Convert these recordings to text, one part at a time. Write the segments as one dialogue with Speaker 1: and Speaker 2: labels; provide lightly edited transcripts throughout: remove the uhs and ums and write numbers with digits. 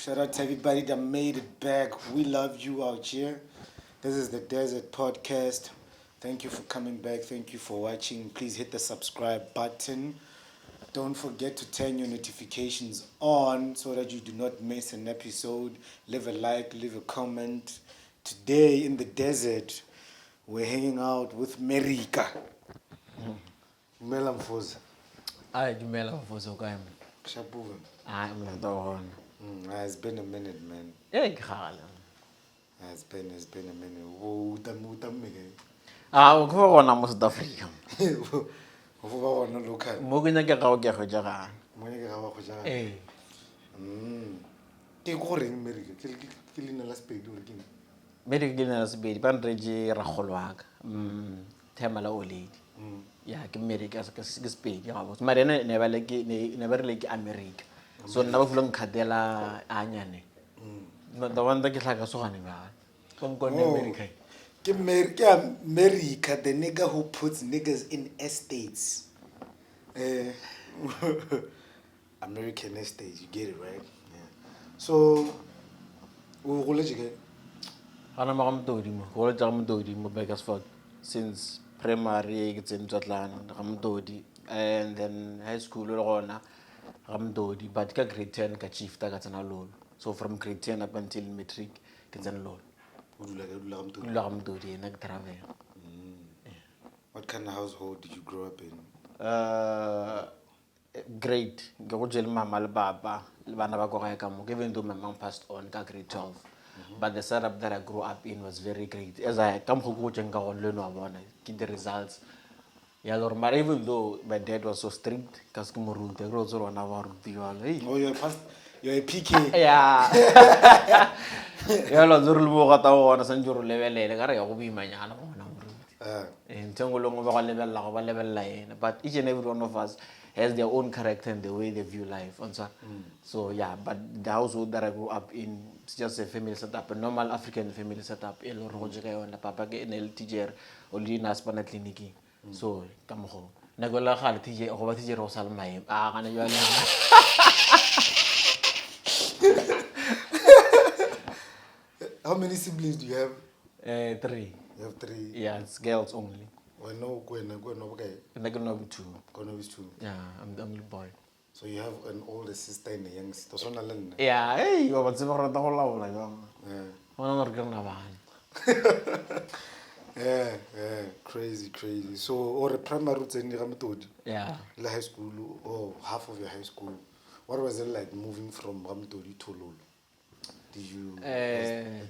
Speaker 1: Shout out to everybody that made it back. We love you out here. This is the Desert Podcast. Thank you for coming back. Thank you for watching. Please hit the subscribe button. Don't forget to turn your notifications on so that you do not miss an episode. Leave a like, leave a comment. Today in the desert, we're hanging out with Merika. Mela Mphogo.
Speaker 2: Ay, dumela Mphogo ka ema.
Speaker 1: Shabuva.
Speaker 2: Ay, mna to hona.
Speaker 1: It's been a minute, man.
Speaker 2: Eh, khala.
Speaker 1: It's been a minute. Wo utam me.
Speaker 2: Ah, o go gona mo South Africa.
Speaker 1: Go ba gona local.
Speaker 2: Mo ke nya ke ga o ke go jaga.
Speaker 1: Mo ke ga ba go jaga.
Speaker 2: Eh.
Speaker 1: Ke go reng Merika? Ke lena la spade o re ke.
Speaker 2: Merika ke na se bedi ban reje ra golwaka. Tema la oledi. Ya ke Merika ke spedi ga bo. Mare ne ba le ke ne ba re le ke America. So nna ba fulong khatela anyane. No the one that ke tlhaka so gane ba. Kon America.
Speaker 1: Ke Merika, the nigga who puts niggas in estates. American estates, you get it, right? Yeah. So, o go le jeke?
Speaker 2: Ana ma gamtodi mo. Go le tsa gamtodi mo Bakersford since primary ke tsene tsatlana gamtodi and then high school le gona gamtodi but ka grade 10 ka chief ta ka tsena lolo. So from grade 10 up until matric ke tsena lolo.
Speaker 1: O dula gamtodi
Speaker 2: na ke travel.
Speaker 1: What kind of household did you grow up in?
Speaker 2: Grade ke go jela mama le baba le bana ba go ga ka mo even though my mom passed on ka grade 12. But the setup that I grew up in was very great. As I come to go and go on learn about the results. Yeah, Lord, but even though my dad was so strict, because I'm a rule,
Speaker 1: Oh, you're a PK.
Speaker 2: Yeah. Yeah, Lord, you're a level, but each and every one of us has their own character and the way they view life. So yeah, but the household that I grew up in, it's just a family setup, a normal African family setup. Papa ke NL teacher, only na spana clinic. So come home. Nagola khali teacher, o ba teacher o salmai. Kana yo
Speaker 1: How many siblings do you have?
Speaker 2: 3.
Speaker 1: You have 3.
Speaker 2: Yeah, it's girls only.
Speaker 1: Well, no, okay.
Speaker 2: And I got 2.
Speaker 1: Gonna be 2.
Speaker 2: Yeah, I'm the only boy.
Speaker 1: So you have an older sister and a young sister. So
Speaker 2: yeah, hey, you want to go to the whole like
Speaker 1: yeah, crazy. So, or a primary route in Ramtod.
Speaker 2: Yeah.
Speaker 1: La high school, or half of your high school. What was it like moving from Ramtodi to Lolo? Did you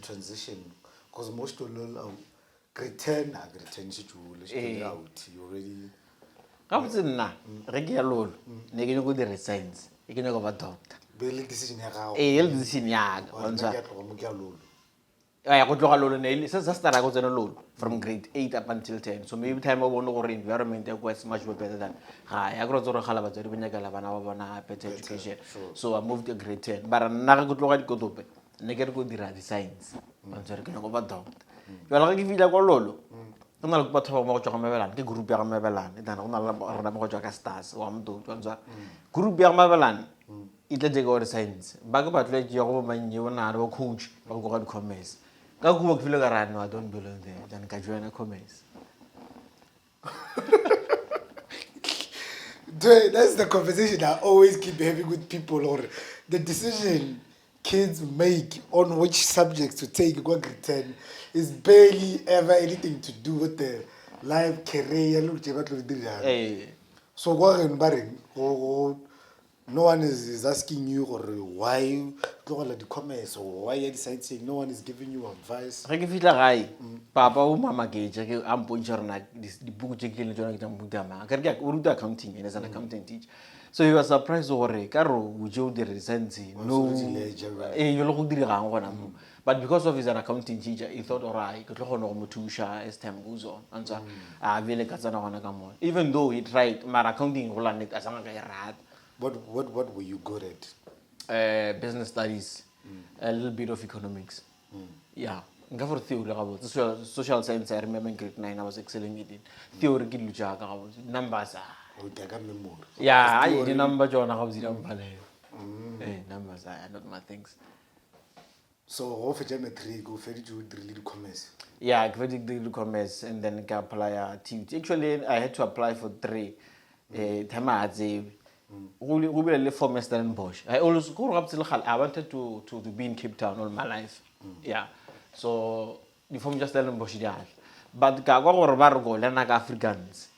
Speaker 1: transition? Because most of Lolo, grade 10, you out. You already.
Speaker 2: Come to na, regular Lolo. You go to science. You can go to doctor.
Speaker 1: Belly decision.
Speaker 2: Decision. I got Lolo nail. Since I started, I got Lolo from grade 8 up until 10. So maybe time I want to go environment was much better than I got to Halabata, better education. So I moved to grade 10. But I'm not going to go to Neger go to science. I'm sorry, can go to doctor. You are like if you like Lolo. I'm not going to go to Mavelan, the group Yamavelan, then on a stars, one to group Yamavelan. It let go to science. Back about like your woman, you and I coach or go to commerce. I don't belong there. Then I join a commerce.
Speaker 1: That's the conversation I always keep having with people, or the decision kids make on which subjects to take grade 10 is barely ever anything to do with the life career.
Speaker 2: Hey.
Speaker 1: So no one is asking you or why you go to the commerce or why you decide saying no one is giving you advice.
Speaker 2: I give it a guy. Papa, mama, I'm punching like this. The book taking I can get Urdu accounting and as an accountant teacher. So he was surprised over Caro, would you the recency? No, you look the but because of his an accounting teacher, he thought, all right, could look on Mutusha as time goes on. And so I really got on. Even though he tried my accounting will it as a rat.
Speaker 1: What were you good at?
Speaker 2: Business studies, a little bit of economics. Yeah, for theory about social science. I remember in grade 9 I was excelling in it. Theory numbers. Yeah, I did number John. I was Numbers are not my things.
Speaker 1: So go for geometry, go for the commerce.
Speaker 2: Yeah, I graduated degree commerce and then I apply TUT. Actually, I had to apply for 3. Time I had we 4 semesters in Bosch. I always grew up till I wanted to be in Cape Town all my life. Yeah. So before me just in Bosch yeah. But I go learn like Africans.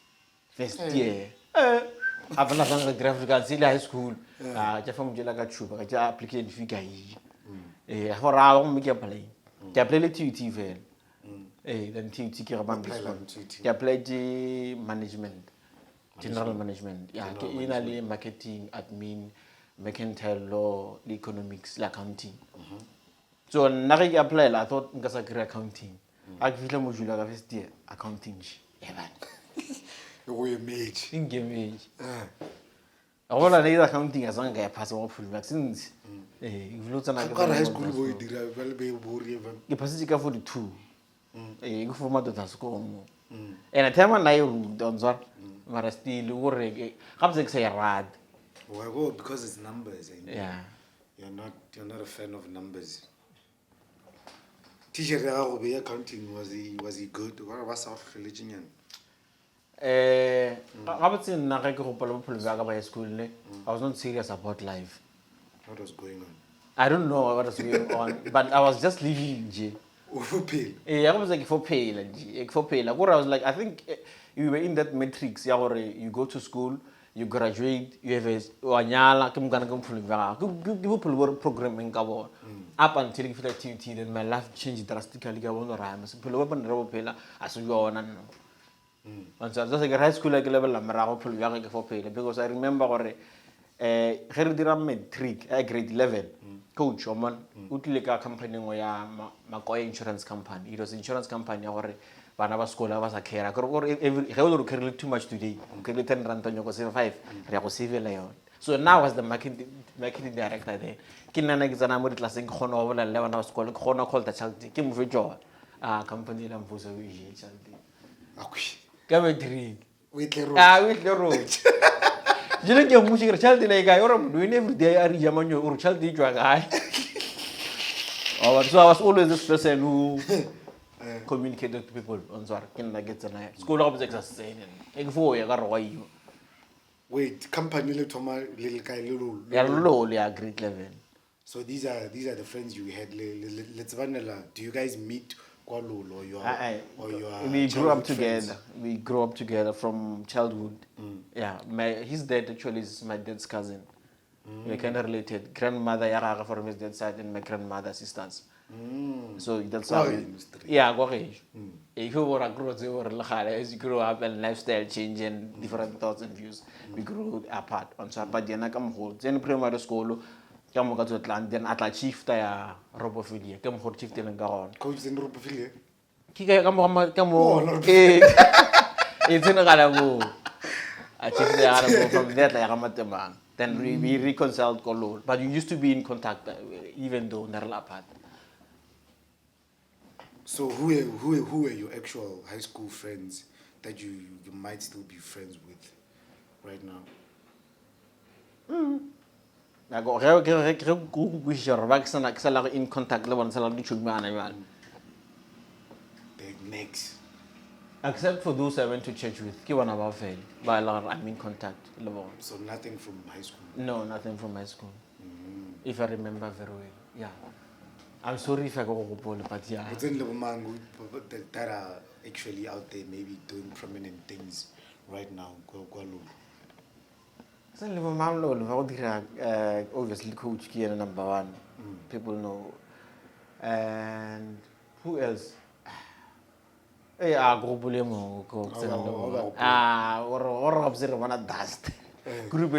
Speaker 2: First year. I've not done the Africans in high school. Just from Jelaga Chuba, I just application figure. For our make apply. I apply TUT fail. Then TUT ke ba I applied management. General management, yeah, generally marketing, admin, mercantile law, the economics, accounting. So when I applied, I thought I was accounting. I feel like I was first year accounting.
Speaker 1: You're a mage.
Speaker 2: In game age. All I need accounting as long as I pass all full vaccines. If you look at
Speaker 1: high school boy,
Speaker 2: you pass it for the 2. You go for my daughter's school. And a time when I don't know. But still, I'm say rad.
Speaker 1: Well, because it's numbers.
Speaker 2: Yeah.
Speaker 1: You're not a fan of numbers. Teacher accounting was he good? What was our religion?
Speaker 2: I was in Nagako school. I was not serious about life.
Speaker 1: What was going on?
Speaker 2: I don't know what was going on, but I was just living in J.
Speaker 1: For pay?
Speaker 2: I was like for pay. I was like, I think you were in that matrix. You go to school, you graduate, you have a programming up until you feel TUT, then my life changed drastically. I want to rhyme. And so just like high school like level, I'm for pay because I remember matric grade 11 coach Oman utlile ka company ya Makoya insurance company. It was insurance company or bana ba school ba sa care or every care too much today care 10 rand on your 5 re go save la yon. So now as the marketing director there ke nna ke tsana mo ditlaseng khona go bola le bana ba school ke khona call the child ke mo fetjo company la Mphogo o je child
Speaker 1: akwi
Speaker 2: ka matric
Speaker 1: with the
Speaker 2: with the road. You know, you're moving a child in a guy or doing every day. I read or child did your guy. So I was always this person who communicated to people on Zar. Can I get a school objects are saying,
Speaker 1: wait, company little guy little.
Speaker 2: Yeah, grade 11.
Speaker 1: So these are the friends you had. Let's vanilla. Do you guys meet? Or
Speaker 2: We grew up together. Friends? We grew up together from childhood. Yeah, his dad actually is my dad's cousin. We're kind of related. Grandmother Yaraga from his dad's side and my grandmother's sisters. So that's how. Yeah, go ahead. If you were a growth, as you grow up and lifestyle change and different thoughts and views, we grew apart. On so, but then I come home. Then primary school. Then at la chief ya robophilia ke mo chief teng ka gona
Speaker 1: coach in robophilia
Speaker 2: ka mo it's in gala mo a chief ya from that la ga matemang then we reconciled kolol but you used to be in contact even though not apart.
Speaker 1: So who are your actual high school friends that you might still be friends with right now?
Speaker 2: I go in contact
Speaker 1: big next.
Speaker 2: Except for those I went to church with. But I'm in contact.
Speaker 1: So nothing from high school?
Speaker 2: No, nothing from high school. If I remember very well. Yeah. I'm sorry if I go but yeah.
Speaker 1: But then that are actually out there maybe doing prominent things right now.
Speaker 2: Obviously coach key number 1. People know. And who else? Group or observe one dust. Group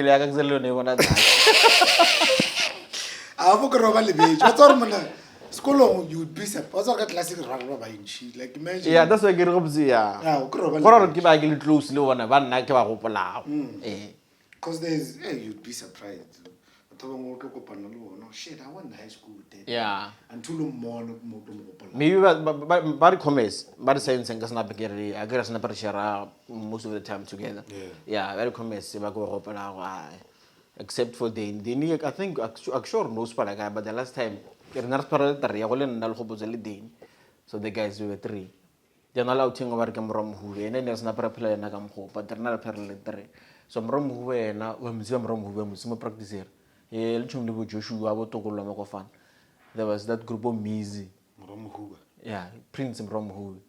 Speaker 1: school you would be supposed to classic like imagine.
Speaker 2: Yeah, that's why I get close
Speaker 1: because you'd be surprised. Shit, I went to high school with that.
Speaker 2: Yeah.
Speaker 1: Until more.
Speaker 2: Maybe but commerce, but science and I guess never share most of the time together. Yeah, very commerce. If I go open except for Dane. Dane, I think, I'm sure knows Palaga, but the last time, they're not parallel, Dane. So the guys were 3. They're not allowed to work from who, and then there's not a player in Nagam, but they're not a parallel 3. So Mrom who were now, when Museum Rom who was a practice here. Joshua, Togolomako. There was that group of Mizi. Yeah, Prince Mrom who.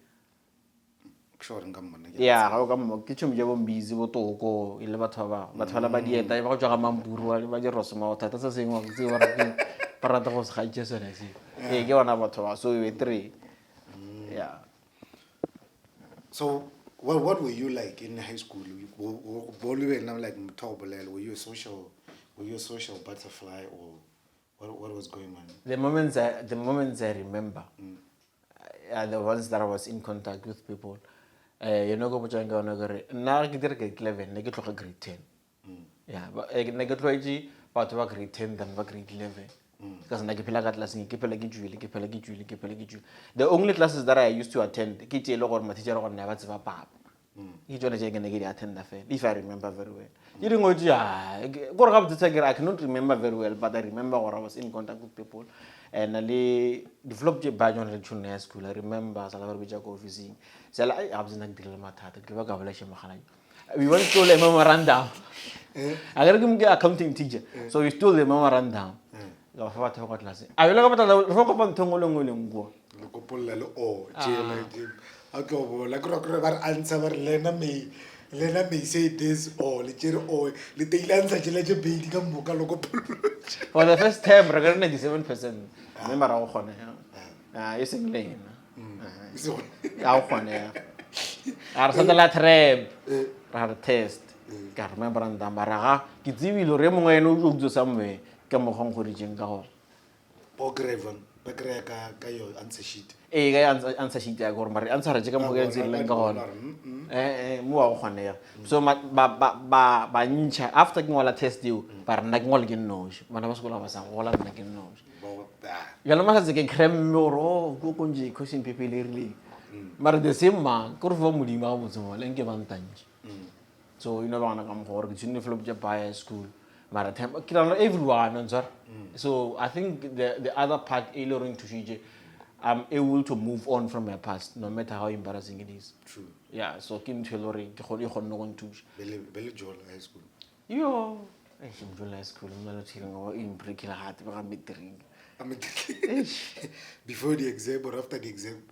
Speaker 2: Yeah, how come kitchen you won't be able to go in Levatava, but Halabadi, I watch a Mamburu, I just Rosamo, that's a thing of Paratos Highes and I see. Hey, go on about so we were 3. Yeah.
Speaker 1: So, what were you like in high school? Were you like Mphogo? Were you a social butterfly, or what was going on?
Speaker 2: The moments I remember are the ones that I was in contact with people. You know, go to now I get grade 11, I get to grade 10. Yeah, but I get to but grade 10 than grade 11. Because I keep the only classes that I used to attend, my teacher or never pap. If I remember very well. You didn't go I cannot remember very well, but I remember when I was in contact with people. And I developed a badge on junior school. I remember as I was visiting. So I was in a dilemma. We went to the memorandum. I got to get accounting teacher. So we stole the memorandum. I will look at the rock upon Tongolongo.
Speaker 1: Lena may say this or little answer to let you be
Speaker 2: For the first time, I got 97%. Remember our honor. It's in lane. Our honor. Our satellite trap. Our test. Can't remember and Damaraga. Kizivi Loremo and Uju somewhere. Come home for the jingle.
Speaker 1: Or graven, Bagraka, Gayo answer sheet.
Speaker 2: Answer sheet. I got my answer. I come against the Langon. More honor. So, by Nincha, after Gola test you, but Nagmolgin knows. When I was going to was all Nagin knows. Yalama has a creme or go conji, cushion people early. But the same man, Kurvomulima was all and give advantage. So, you know, when I come for junior flop by school, maritime, everyone, sir. So, I think the other part, ailoring to Shiji, I'm able to move on from my past, no matter how embarrassing it is.
Speaker 1: True.
Speaker 2: Yeah, so Kim tailoring, no one to
Speaker 1: Belly Joel High School.
Speaker 2: Yo, I should July school, I'm not hearing in breaking a heart, but I'm
Speaker 1: before the exam or after the exam?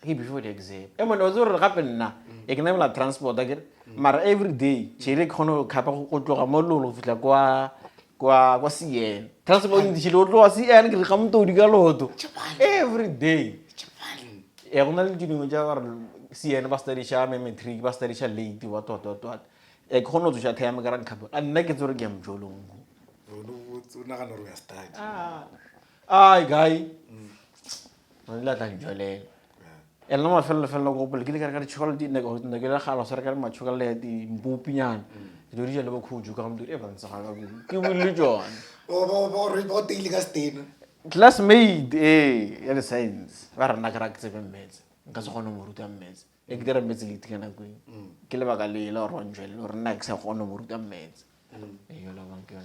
Speaker 2: Before the exam. And when I was all happening now, I can never transport again. But every day, Chile Kono Capo Molo with la Guasian. Transport in the Chilo CN come to the Galoto. Every day. I only do CN Bastarisha, maybe 3 Bastarisha late to what. A corner to Chatham Grand Capo, and naked or game Jolong. Guy. Let them jolly. And no fellow go political chocolate negara house or my chocolate in Bupian. The original who you come to Evans. You will join.
Speaker 1: Oh, illegal stain.
Speaker 2: Classmate, in a sense, where a nagarak 7 minutes. Because honor maids. If there are missing can agree. Kilabagali or Angel or next of honor maids. You love Uncle.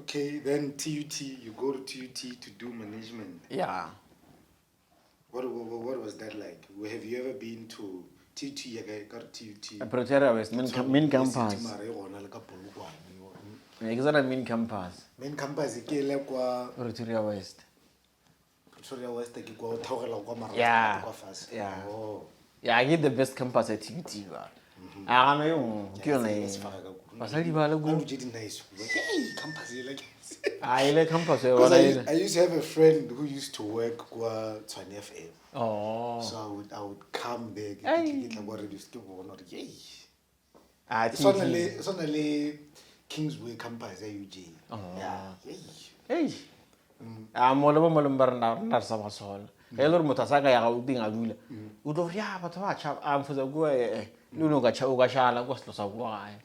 Speaker 1: Okay, then TUT, you go to TUT to do management.
Speaker 2: Yeah.
Speaker 1: What was that like? Have you ever been to TUT? TUT.
Speaker 2: Pretoria West, main campus. Exactly, main campus.
Speaker 1: Main campus,
Speaker 2: Pretoria West.
Speaker 1: Pretoria West,
Speaker 2: yeah. Yeah.
Speaker 1: Oh.
Speaker 2: Yeah, I get the best campus at TUT. I know you. I like campus.
Speaker 1: I used to have a friend who used to work at 20 FM.
Speaker 2: Oh.
Speaker 1: So I would come there. It's only Kingsway campus, AUG.
Speaker 2: Oh.
Speaker 1: Yeah.
Speaker 2: Hey. I'm all over Molumber, not some soul. Hello, Motasaga, I would think I will. Udoria, but watch, I'm for the way. You know, Gachagashala was lost of why.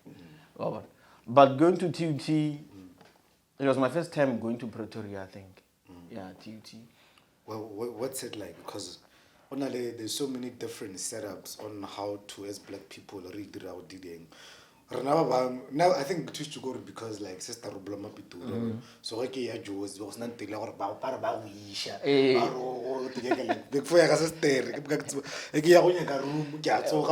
Speaker 2: But going to TUT, it was my first time going to Pretoria, I think. Yeah, TUT.
Speaker 1: Well, what's it like? Because there's so many different setups on how to, as black people, read our digging. Now I think it used to go because like sister Rublama Pitu. So okay, ya Joes was not the or ba wisha. Baro like the fire as a stair. Again, room, Gato,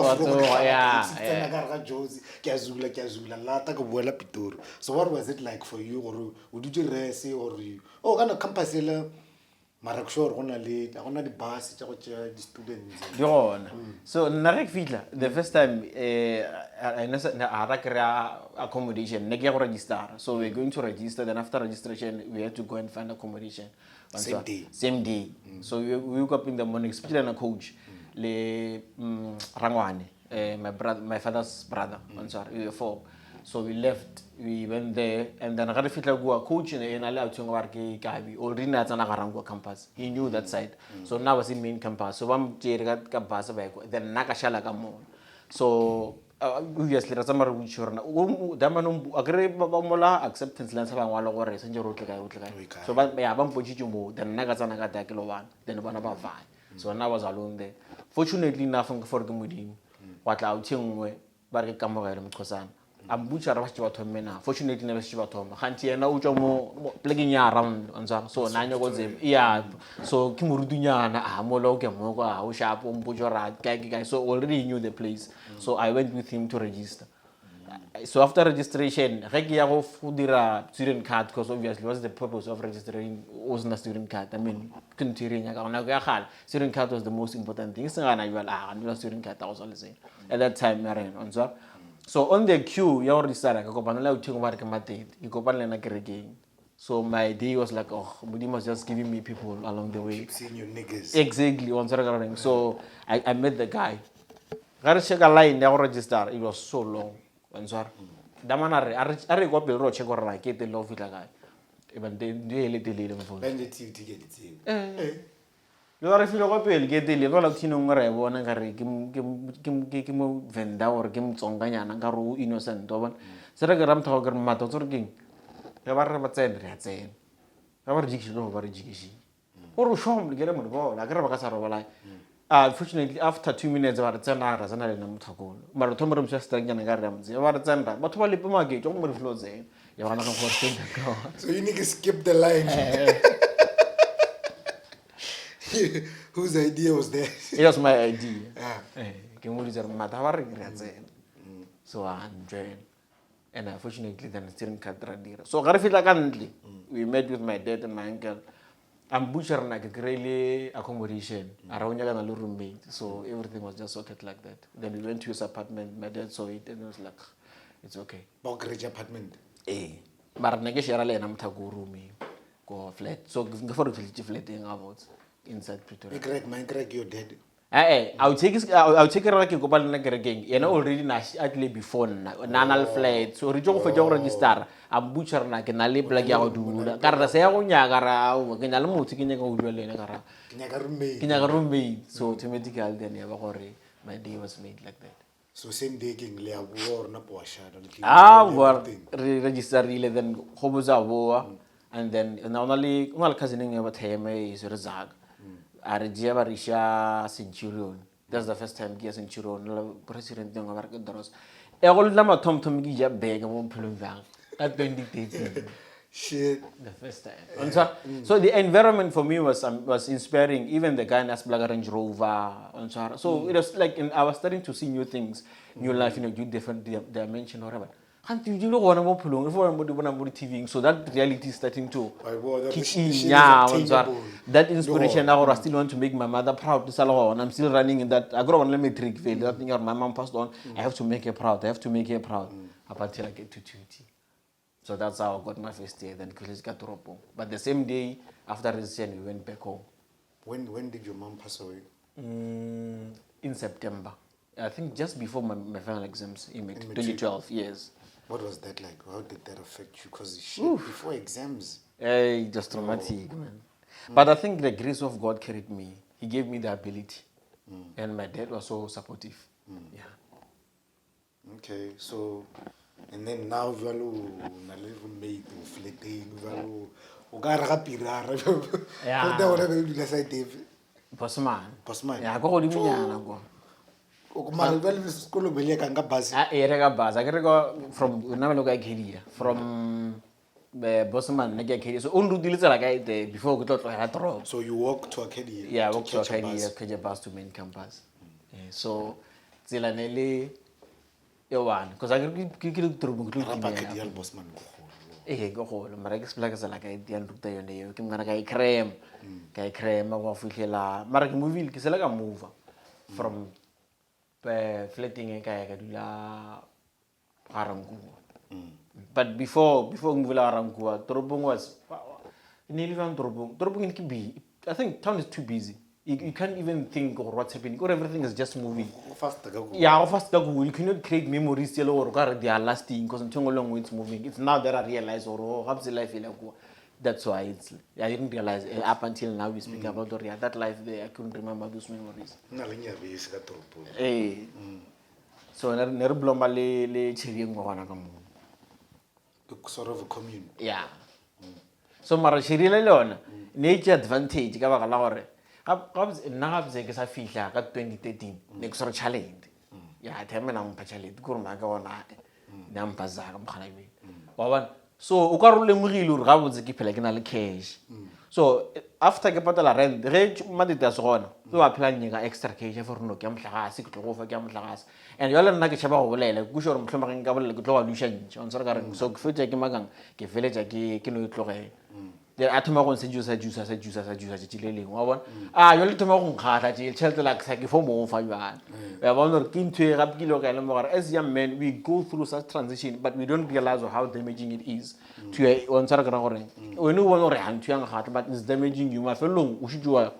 Speaker 1: Josie, Kazula, Lata, Buela Pitur. So what was it like for you, or would you rest or you? Oh, kind of campasilla. Marakshore on a late, on the bus, the students.
Speaker 2: So narek fitla the first time I accommodation nege register. So we're going to register. Then after registration, we had to go and find accommodation.
Speaker 1: Same day.
Speaker 2: Same day. So we woke up in the morning, especially on a coach. Le Rangwane, my father's brother. We were four. So we left, we went there, and then I got a fit like a coach in allowed to work already not an Agarangua campus. He knew that side. So now I was in main campus. So I'm Jerry campus, then Nakashala Gamon. So obviously, that's a matter of which Damanum agree Bamola acceptance lands of one or and your root. So, but I haven't put you more than Nagasanaga Kilowan, then one about 5. So now I was alone there. Fortunately, nothing for the Mudim. What out Chingwe, Barry Camoram Kosan. I'm butcher about Tomena. Fortunately, never about Tom. Hanti and Ujomo plugging around on so 9 years. Yeah, so Kimurudunya, Mologa, Moga, Ushap, Bujora, Gag, so already knew the place. So I went with him to register. So after registration, Regia Fudira student card, because obviously what's the purpose of registering wasn't a student card. I mean, student card was the most important thing. So I will student card, I was always saying. At that time, so on the queue, you already started. So my day was like, oh, Budim was just giving me people along the way.
Speaker 1: Keep seeing your niggas.
Speaker 2: Exactly. So I met the guy. Gotta check a line, they register. It was so long. Damana, I got the road check or like get the love with a guy. Even they delay them for.
Speaker 1: Bend it to get it.
Speaker 2: You are if you go to get the level of Tinungare, one and Kim Venda or Kim Songanya and Garu innocent. Seragaram Togar Matoturging. You are about 10 rats saying. Our Jikish over Jikishi. Or Shom, get them on go, like Rabakasara. Fortunately, after 2 minutes, about 10 hours, and I didn't talk. Maratomarum just again and Garams. You are 10, but what will Pumagi, don't move flows in. You are not going to
Speaker 1: So you niggas skip the line. Whose idea was that?
Speaker 2: It was my idea. So I'm joined. And unfortunately, then I didn't cut the So currently, we met with my dad and my uncle. I'm butcher like really accommodation around a roommate. So everything was just sorted like that. Then we went to his apartment. My dad saw it and was like, it's okay.
Speaker 1: Bogridge apartment.
Speaker 2: But I guess you're I'm tago room. Go flat. So before the flat about inside Pretoria.
Speaker 1: My Greg, you're dead.
Speaker 2: I'll take it like you go back again. You know already actually before nanal flat. So region for your register. I'm butcher like an alley plug out do. Carasea Yagara, Ganalamu taking a good Kinaka roommate. So automatically then you have my day was made like that.
Speaker 1: So same day king lea war na posha.
Speaker 2: Well register really then Hoboza war and then not only cousin about him is Razag. Arjiavarisha Centurion. That's the first time Gia Centurion, President Young American Doros. All Lama Tom Gija beg and won't pull back. That dictated.
Speaker 1: Shit.
Speaker 2: The first time. So the environment for me was inspiring. Even the guy in Asplaga Range Rover. So it was like I was starting to see new things, new life, new different dimension or whatever. And you know what I'm pulling for TV. So that reality is starting to kick in. That inspiration now I still want to make my mother proud to Salaho, and I'm still running in that. I grow on let me trick fail. That thing my mom passed on. I have to make her proud. I have to make her proud up until I get to 20. So that's how I got my first year. Then Chris got to Ropo. But the same day after resignation, we went back home.
Speaker 1: When did your mom pass away?
Speaker 2: In September. I think just before my final exams in 2012. Yes.
Speaker 1: What was that like? How did that affect you? Because before exams.
Speaker 2: Just traumatic, man. But I think the grace of God carried me. He gave me the ability. And my dad was so supportive. Yeah.
Speaker 1: Okay, so, and then now you are a little mate of fleeting, you
Speaker 2: Yeah. Postman.
Speaker 1: Postman.
Speaker 2: Yeah, go hold him.
Speaker 1: mara ba le sekolo bele ka nga bus
Speaker 2: e reka bus a ke reka from nna lo ka Kedia from Bosman ne ke Kedia so on rutile tsela ka ite before ke tlo tlogela drop.
Speaker 1: so you walk to Acadia
Speaker 2: Yeah, I
Speaker 1: to
Speaker 2: walk to
Speaker 1: catch a
Speaker 2: Kedia,
Speaker 1: bus.
Speaker 2: catch a bus to main campus. So tsela ne le e one because I ke drop go
Speaker 1: Rapa
Speaker 2: tlo
Speaker 1: Acadia le Bosman go golo.
Speaker 2: go golo mara ke spela ke tsela ka ite ya nruta yone eo ke mngana ka e creme go fihlela mara ke movie ke sela ka move from flatting e ka dula Garankuwa. But before we move to Garankuwa, Torobong was nearly around Torobong. Torobong in Kibi. I think town is too busy. You can't even think of what's happening. Or everything is just moving.
Speaker 1: Go fast ka go.
Speaker 2: Yeah, how fast you cannot create memories still or they are lasting because until long it's moving. It's now that I realize or how the life go. That's why it's I didn't realize up until now we speak about that life there. I couldn't remember those memories.
Speaker 1: Na le nyabe e se ka toropo.
Speaker 2: So ne re bloma le chiri ngwa bana ka mo.
Speaker 1: Sort of a commune.
Speaker 2: Yeah. So mara chiri le lona nature advantage ka ba la gore ga nna ga bse ke sa fihla ka 2013 ne ke sore challenge. Yeah, time na mpa challenge go re ma ka bona na mpa za ka mogala be. Wa bona so o ka role mogile gore ga botse ke phela ke na le cash. So after ke patala rent ge madita se gona o ba phela nyeka extra cash for no ke amhlagase ke tlo go fa ke amhlagase and yole nna ke tshaba go bolela go shore mohlomong ka bolela ke tlo ga lusha ntse on tsara ka reng so ke fetsa ke magang ke feletsa ke no itlogela le a thoma go se juice tšileleng wa bona yole thoma go nkgatla tše tšhelete la ke fo mo fa jwana ya bona re ke ntwe gape ke lo ka le mo gore as young men we go through such transition but we don't realize how damaging it is to on tsara ka gore when o bona gore ha ntwe yang gatla but it's damaging you mafelong o shitwa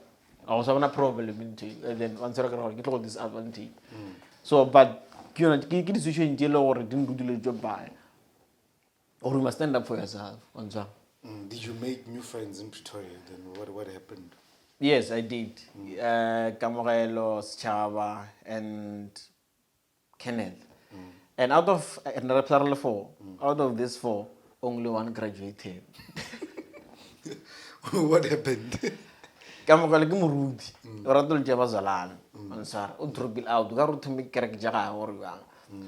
Speaker 2: I was having a problem and then on tsara ka gore ke tlo disadvantage so but ke decision tše le gore didn't do the job by or you must stand up for yourself on tsara.
Speaker 1: Did you make new friends in Pretoria? Then what happened?
Speaker 2: Yes, I did. Kamogelo, Schaba, and Kenneth. And out of another 4, out of these 4, only one graduated.
Speaker 1: What happened?
Speaker 2: Kamogelo ke morudi. O rata le jeba zalana. Ansar, o drobil out. Ga ruthe me kerek jaga gore bang.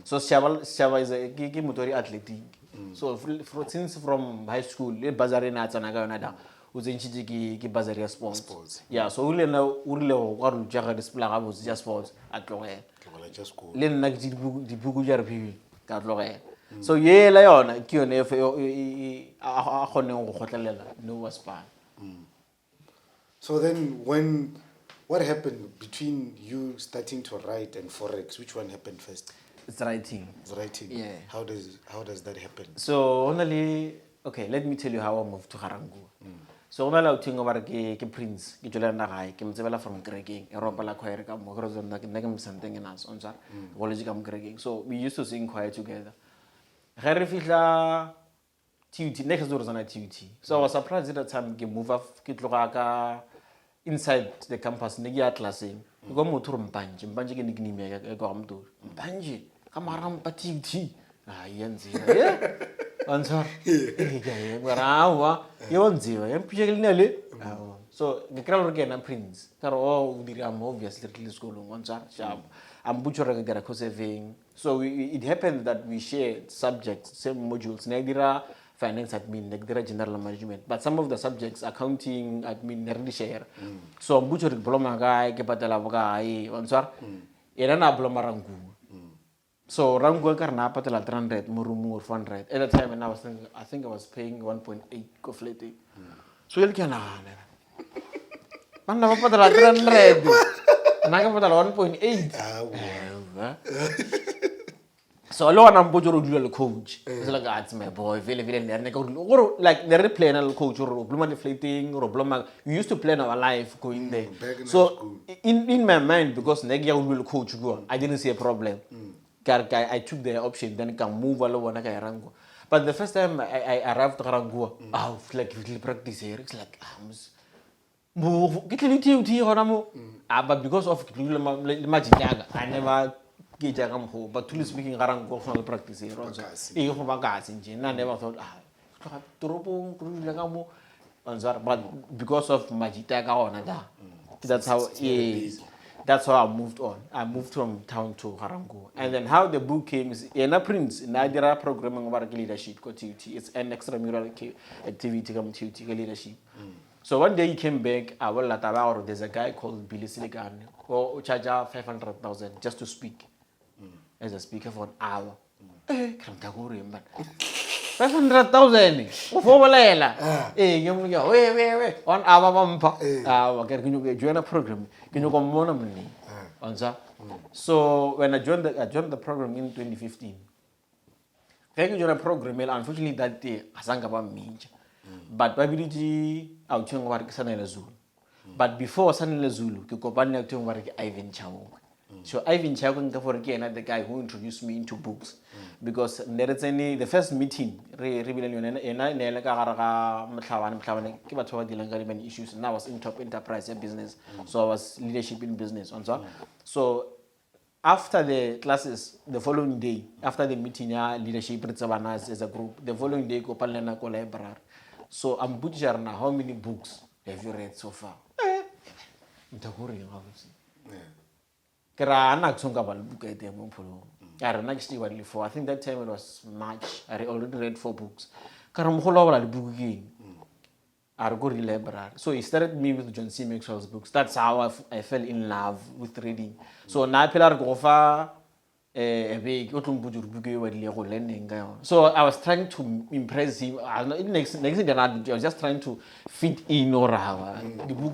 Speaker 2: So Schaba is a ke motori athletic. So since from high school, le bazari na tsana ka yona da. O tsentšitše ke bazari ya sports. Yeah, so o le go ga re jaga display ga botse ja sports a tlogela.
Speaker 1: Just go.
Speaker 2: Le nna ke dibuku ja re phiwe ka tlogela. So yela yona ke yone a kgoneng go gotlelela no was bad.
Speaker 1: So then what happened between you starting to write and Forex? Which one happened first?
Speaker 2: It's writing.
Speaker 1: It's writing.
Speaker 2: Yeah.
Speaker 1: How does that happen?
Speaker 2: So only okay, let me tell you how I moved to Garankuwa. So only I think about ke prince, ke jola na gae, ke mtsebela from Gregging, Europa la choir ka mo gro zona ke nna ke msanteng ena so on sa. College ka mo Gregging. So we used to sing choir together. Ga re fihla TUT next door zona TUT. So I was surprised at that time ke move up ke tloga ka inside the campus ne ke ya classing. Go motho Mpanje ke nickname ya ka go motho. Mpanje ka mara mpa TUT. Yenziwa answer ngarawa yonziwa yempishekile le so ngikra lo ke na prince ka ro o dira am obviously re school answer sharp am butchora ke dira saving so it happened that we shared subjects same modules na dira finance admin na dira general management but some of the subjects accounting admin na re share so butchora diploma ga ke patela bokae answer era na diploma rangu. So Rango Karna patala 300, Murumu 400. At the time, and I think I was paying 1.8 koflete. So you can man never patala 300. And I can patala 1.8. So alone I'm Bojoro dual coach. It's like that's my boy, very like the replanal coach or Bluma deflating or Bluma. We used to plan our life going there. So in my mind, because Negia will coach go, I didn't see a problem. I took the option, then can move along when I Rango. But the first time I arrived at Rango, I was like, we practice here. It's like, but because of the magic, I never get Jagamho, but truly speaking, Rango from the practice here. I never thought, but because of magic, that's how that's how I moved on. I moved from town to Harangu. And then how the book came is, Prince, Nadira programming about leadership, it's an extramural activity come to leadership. So one day he came back, there's a guy called Billy Siligan, who charge 500,000 just to speak as a speaker for an hour. 500,000 ufobolela we 1 hour bampa ke ke join a program ke nyoko mmona mni onza. So when I joined the program in 2015, ke join a program, unfortunately that day asanga ba minja, but babili au tshwengo ba re ke Sanele Zulu, but before Sanele Zulu ke kopane ke tshwengo ba re ke Ivan Chao. So Ivan Chao the guy who introduced me into books, because the first meeting issues, and I was in top enterprise and business, so I was leadership in business. So after the classes, the following day, after the meeting, leadership as a group, the following day go library. So I'm butcher now. How many books have you read so far? I think that time it was March. I already read 4 books. I go to the library. So he started me with John C. Maxwell's books. That's how I fell in love with reading. So now I go for so I was trying to impress him. Next thing I was just trying to fit in or the book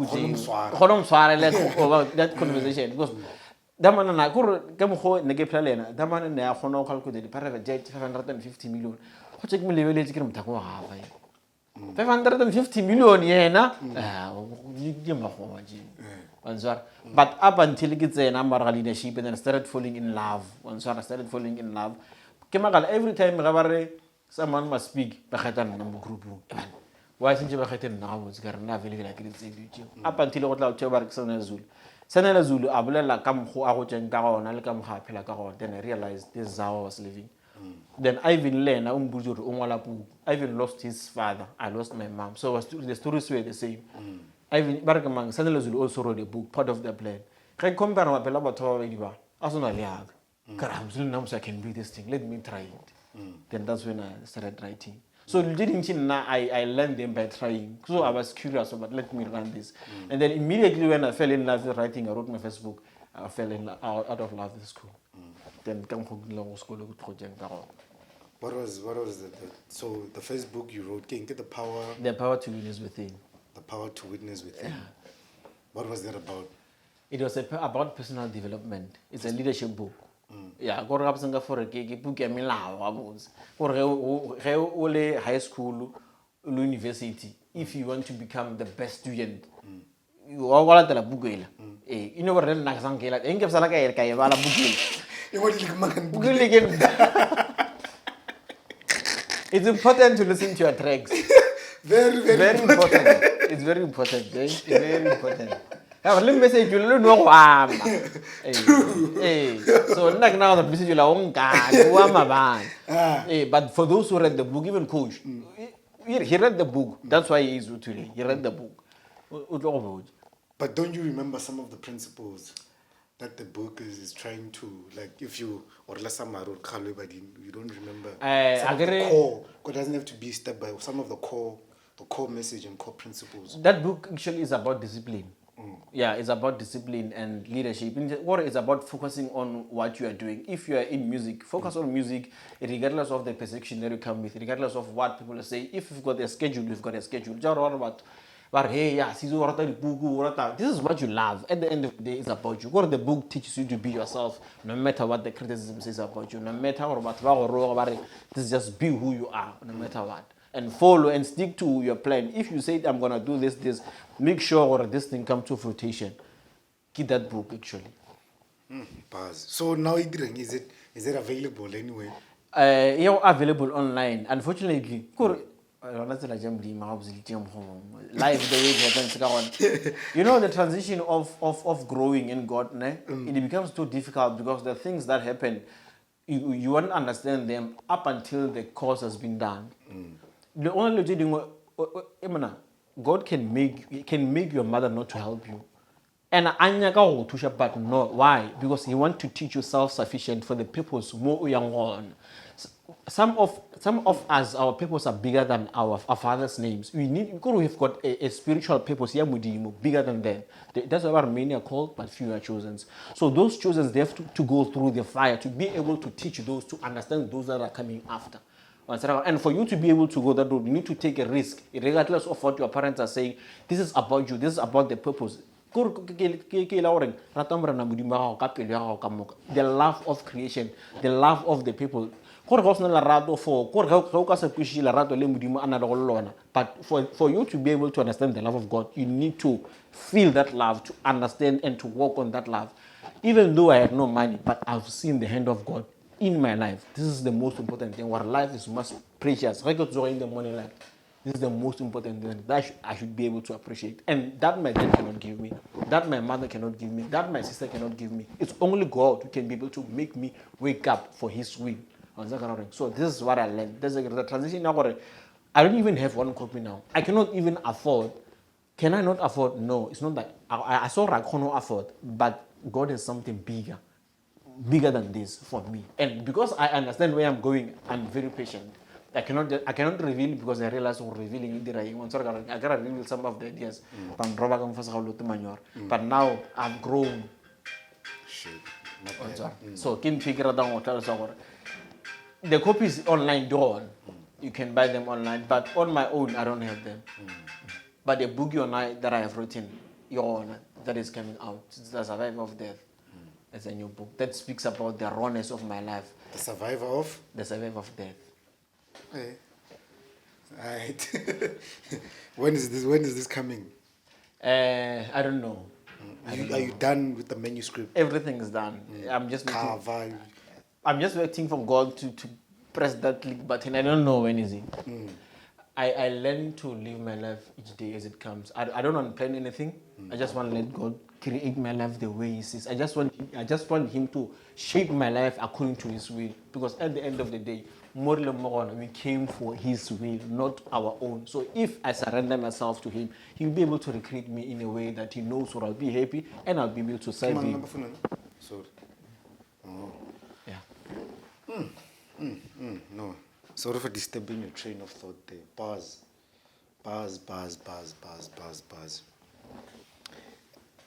Speaker 2: that conversation, because damana na go ka mo ne ke plalena damana ne a gona go calculate private jet 550 million go check me leveletse ke mthako wa gafa 550 million yena ke magoa je answer. But up until ke tsena mara leadership, and then I started falling in love. I started falling in love. Ke magala every time ga bare someone must speak ba kgetha nna mo group. Why since ba kgetha nna ga botse ka rena vele la ke ditse up until go tla o tsheba re ke Sanele Zulu. Sanele Zulu a bolela ka mgo a go tseng ka gona le ka mga phela ka gona. Then I realized this is how I was living. Then Ivan Lena umbuzuru ongwala pu. Ivan lost his father. I lost my mom. So the stories were the same. Ivan Barakamang Sanele Zulu also wrote a book, Part of the Plan. Can I compare my pela bato ediba? Asuna liag. Karam now I can do this thing. Let me try it. Then that's when I started writing. So I learned them by trying. So I was curious about let me run this. And then immediately when I fell in love with writing, I wrote my first book. I fell out of love with school. Then come home school project.
Speaker 1: What was so the first book you wrote? Can get the power
Speaker 2: to witness within.
Speaker 1: The power to witness within. Yeah. What was that about?
Speaker 2: It was about personal development. It's a leadership book. Yeah, go up sanga for a book ya milao abos. For high school, university, if you want to become the best student, you are wala tala bugela. You know what na sangela. Engep sala ka erka ya wala bugela. It's important to listen to your tracks.
Speaker 1: Very
Speaker 2: important. It's very important. It's very important. Let me message you. No, so now the message you but for those who read the book, even coach, he read the book. That's why he is today. He read the book.
Speaker 1: But don't you remember some of the principles that the book is trying to, like, if you or less you don't remember some of the core? It doesn't have to be step by some of the core message and core principles.
Speaker 2: That book actually is about discipline. Yeah, it's about discipline and leadership. Or it's about focusing on what you are doing. If you are in music, focus on music, regardless of the perception that you come with, regardless of what people say. If you've got a schedule, you've got a schedule. But hey, yeah, this is what you love. At the end of the day, it's about you. What the book teaches you to be yourself, no matter what the criticism says about you, no matter what, this is just be who you are, no matter what. And follow and stick to your plan. If you say, I'm going to do this, make sure this thing comes to fruition. Keep that book, actually.
Speaker 1: So now, is it available anyway?
Speaker 2: Yeah, available online. Unfortunately, live the way it happens. You know, the transition of growing in God, it becomes too difficult because the things that happen, you won't understand them up until the course has been done. The only thing God can make your mother not to help you. And anya ka go thusha, but no, why? Because he want to teach you self-sufficient for the purpose more young on. Some of us, our purpose are bigger than our father's names. Because we've got a spiritual purpose here, bigger than that. That's why many are called, but few are chosen. So those chosen, they have to go through the fire to be able to teach those, to understand those that are coming after. And for you to be able to go that road, you need to take a risk, regardless of what your parents are saying. This is about you. This is about the purpose. The love of creation, the love of the people. But for you to be able to understand the love of God, you need to feel that love, to understand and to walk on that love. Even though I had no money, but I've seen the hand of God in my life. This is the most important thing. Our life is most precious. I got to in the morning, like, this is the most important thing that I should be able to appreciate. And that my dad cannot give me. That my mother cannot give me. That my sister cannot give me. It's only God who can be able to make me wake up for His will. So this is what I learned. There's the transition now. I don't even have one copy now. I cannot even afford. Can I not afford? No, it's not that. I saw I cannot afford, but God has something bigger than this for me. And because I understand where I'm going, I'm very patient. I cannot reveal because I realize we're revealing it. I gotta reveal some of the ideas. But now I've grown.
Speaker 1: Shit.
Speaker 2: So can figure out what the copies online gone. You can buy them online, but on my own I don't have them. But the book that I have written, your honor, that is coming out. It's The Survivor of Death. It's a new book that speaks about the rawness of my life.
Speaker 1: The Survivor of?
Speaker 2: The Survivor of Death.
Speaker 1: Hey. Alright. When is this coming?
Speaker 2: I don't know.
Speaker 1: Are you done with the manuscript?
Speaker 2: Everything is done. I'm just
Speaker 1: waiting.
Speaker 2: I'm just waiting for God to press that click button. I don't know when is it. I learn to live my life each day as it comes. I don't want to plan anything. I just want to let God create my life the way He sees. I just want Him to shape my life according to His will. Because at the end of the day, we came for His will, not our own. So if I surrender myself to Him, He'll be able to recreate me in a way that He knows where I'll be happy and I'll be able to serve Him.
Speaker 1: Sorry. Oh.
Speaker 2: Yeah.
Speaker 1: No. Sorry for disturbing your train of thought there. Bars.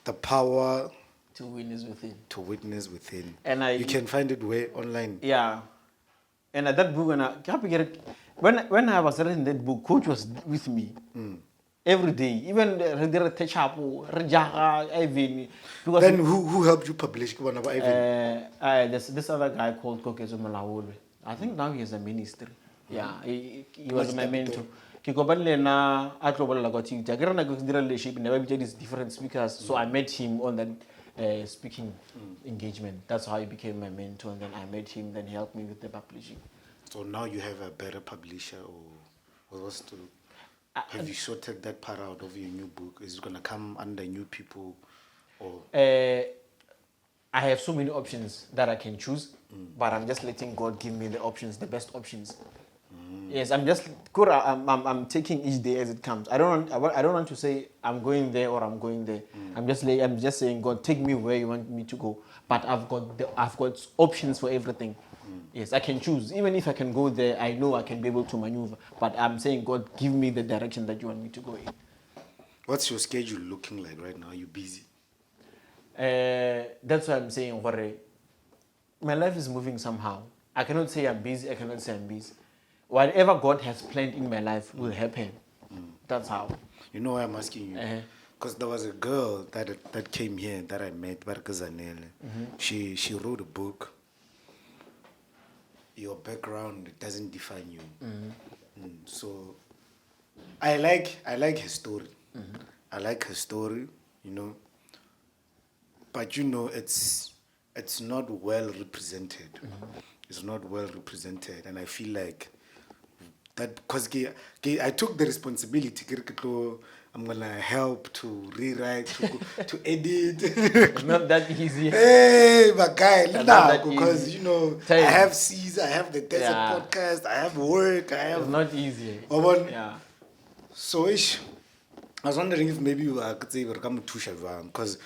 Speaker 1: The power
Speaker 2: to witness within.
Speaker 1: To witness within.
Speaker 2: And
Speaker 1: you can find it where? Online.
Speaker 2: Yeah. And at that book, when I was reading that book, Coach was with me every day. Even because
Speaker 1: then who helped you publish?
Speaker 2: This other guy called Kokezo Malawole. I think now he has a ministry. Yeah, he was my mentor. Different speakers, so I met him on that speaking engagement. That's how he became my mentor, and then I met him. Then he helped me with the publishing.
Speaker 1: So now you have a better publisher, or what's to? Have you sorted that part out of your new book? Is it gonna come under new people, or?
Speaker 2: I have so many options that I can choose, but I'm just letting God give me the options, the best options. Yes, I'm taking each day as it comes. I don't want to say I'm going there or I'm going there. I'm just saying, God, take me where you want me to go. But I've got options for everything. Yes, I can choose. Even if I can go there, I know I can be able to maneuver. But I'm saying, God, give me the direction that you want me to go in.
Speaker 1: What's your schedule looking like right now? Are you busy?
Speaker 2: That's why I'm saying, my life is moving somehow. I cannot say I'm busy. I cannot say I'm busy. Whatever God has planned in my life will happen. That's how.
Speaker 1: You know why I'm asking you? Because there was a girl that came here that I met, Sanele. She wrote a book. Your background doesn't define you. So I like her story. I like her story, you know. But you know, it's not well represented. It's not well represented, and I feel like that because I took the responsibility. I'm gonna help to rewrite, to edit.
Speaker 2: It's not that easy.
Speaker 1: Hey, my guy, now because you know I have C's, I have the Desert Podcast, I have work, I have.
Speaker 2: It's not easy.
Speaker 1: Yeah. So I was wondering if maybe I could say because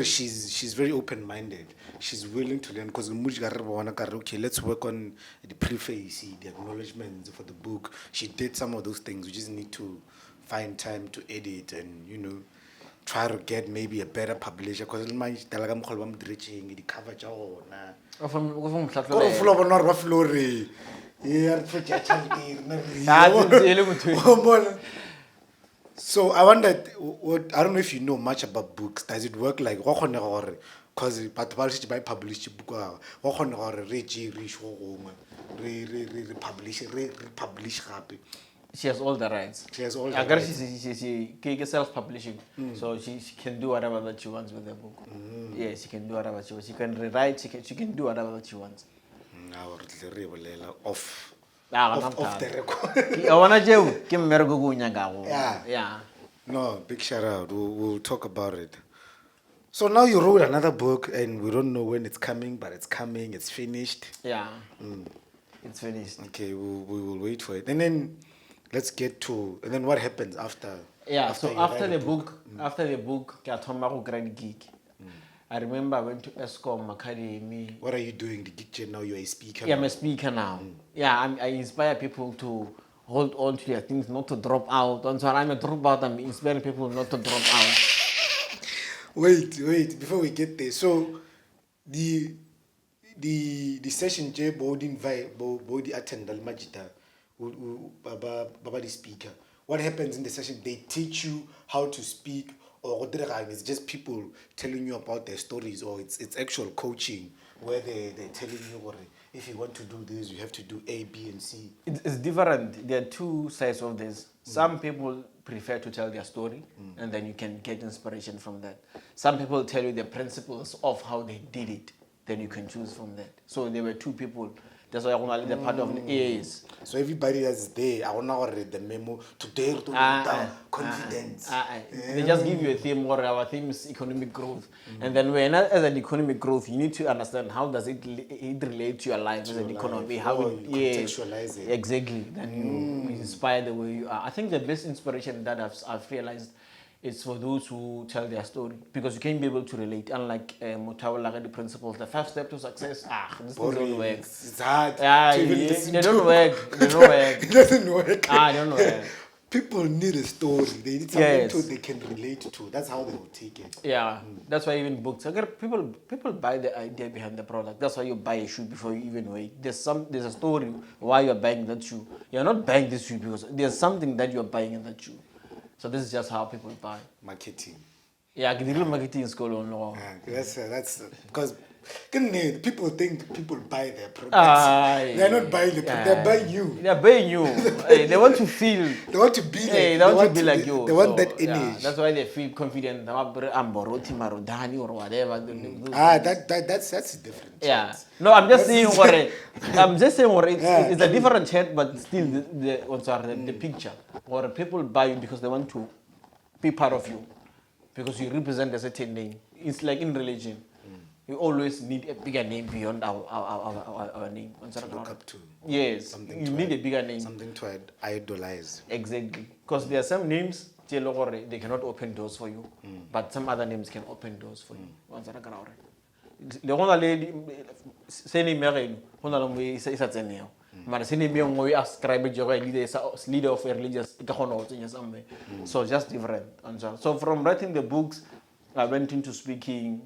Speaker 1: she's very open minded. She's willing to learn because okay, let's work on the preface, the acknowledgements for the book. She did some of those things. We just need to find time to edit and try to get maybe a better publisher because the cover so I wondered, what I don't know if you know much about books. Does it work like because batho ba publish book publish gape.
Speaker 2: She has all the rights.
Speaker 1: She has all the
Speaker 2: I guess
Speaker 1: rights.
Speaker 2: she's self-publishing, so she can do whatever that she wants with the book. Yeah, she can do whatever she wants. She can rewrite. She can do whatever that she wants.
Speaker 1: Off
Speaker 2: Off
Speaker 1: the record.
Speaker 2: I wanna do. Kim Merika go nyanga. Yeah.
Speaker 1: No, big shout out. We'll talk about it. So now you wrote another book, and we don't know when it's coming, but it's coming. It's finished.
Speaker 2: Yeah. It's finished.
Speaker 1: Okay, we will wait for it, and then let's get to. And then what happens after?
Speaker 2: Yeah. So after the book, I told my gig. I remember I went to ESCOM Academy.
Speaker 1: What are you doing? The gig now? You're a speaker.
Speaker 2: Yeah, I'm a speaker now. Yeah, I inspire people to hold on to their things, not to drop out. And so I'm a dropout. I'm inspiring people not to drop out.
Speaker 1: Wait, before we get there. So, the session J body invite body attend al majita, baba the speaker. What happens in the session? They teach you how to speak, or it's just people telling you about their stories, or it's actual coaching where they're telling you what if you want to do this, you have to do A, B, and C.
Speaker 2: It's different. There are two sides of this. Some people prefer to tell their story, and then you can get inspiration from that. Some people tell you the principles of how they did it, then you can choose from that. So there were two people. That's why I want to the part of the A's.
Speaker 1: So everybody that's there, I want to read the memo to dare to confidence.
Speaker 2: They just give you a theme, or our theme is economic growth. And then when as an economic growth, you need to understand how does it relate to your life as an economy, how it
Speaker 1: contextualize it.
Speaker 2: Exactly. Then you inspire the way you are. I think the best inspiration that I've realized is for those who tell their story, because you can't be able to relate. Unlike the principles, the 5 steps to success. This doesn't work.
Speaker 1: It's hard.
Speaker 2: They don't work. They don't work.
Speaker 1: It doesn't work.
Speaker 2: It don't work.
Speaker 1: People need a story. They need something they can relate to. That's how they will take it.
Speaker 2: Yeah, that's why even books. People buy the idea behind the product. That's why you buy a shoe before you even wait. There's a story why you're buying that shoe. You're not buying this shoe because there's something that you're buying in that shoe. So this is just how people buy.
Speaker 1: Marketing.
Speaker 2: Yeah, the marketing is called on.
Speaker 1: That's because people think people buy their products. They're not buying the product. They're buying you.
Speaker 2: They're buying you. They want to feel.
Speaker 1: They want to be like.
Speaker 2: They want to be like you.
Speaker 1: They want that image.
Speaker 2: That's why they feel confident. I'm Boroti Marodani or whatever.
Speaker 1: That's different.
Speaker 2: Yeah. No, I'm just saying what it's a different chat, but still the picture. Or people buy you because they want to be part of you, because you represent a certain name. It's like in religion. We always need a bigger name beyond our name.
Speaker 1: To look up to.
Speaker 2: Yes, you need a bigger name.
Speaker 1: Something to idolize.
Speaker 2: Exactly. Because there are some names, they cannot open doors for you, but some other names can open doors for you. The one lady, Sanele Zulu, but Sanele we ascribe leader of a religious, so just different. So from writing the books, I went into speaking.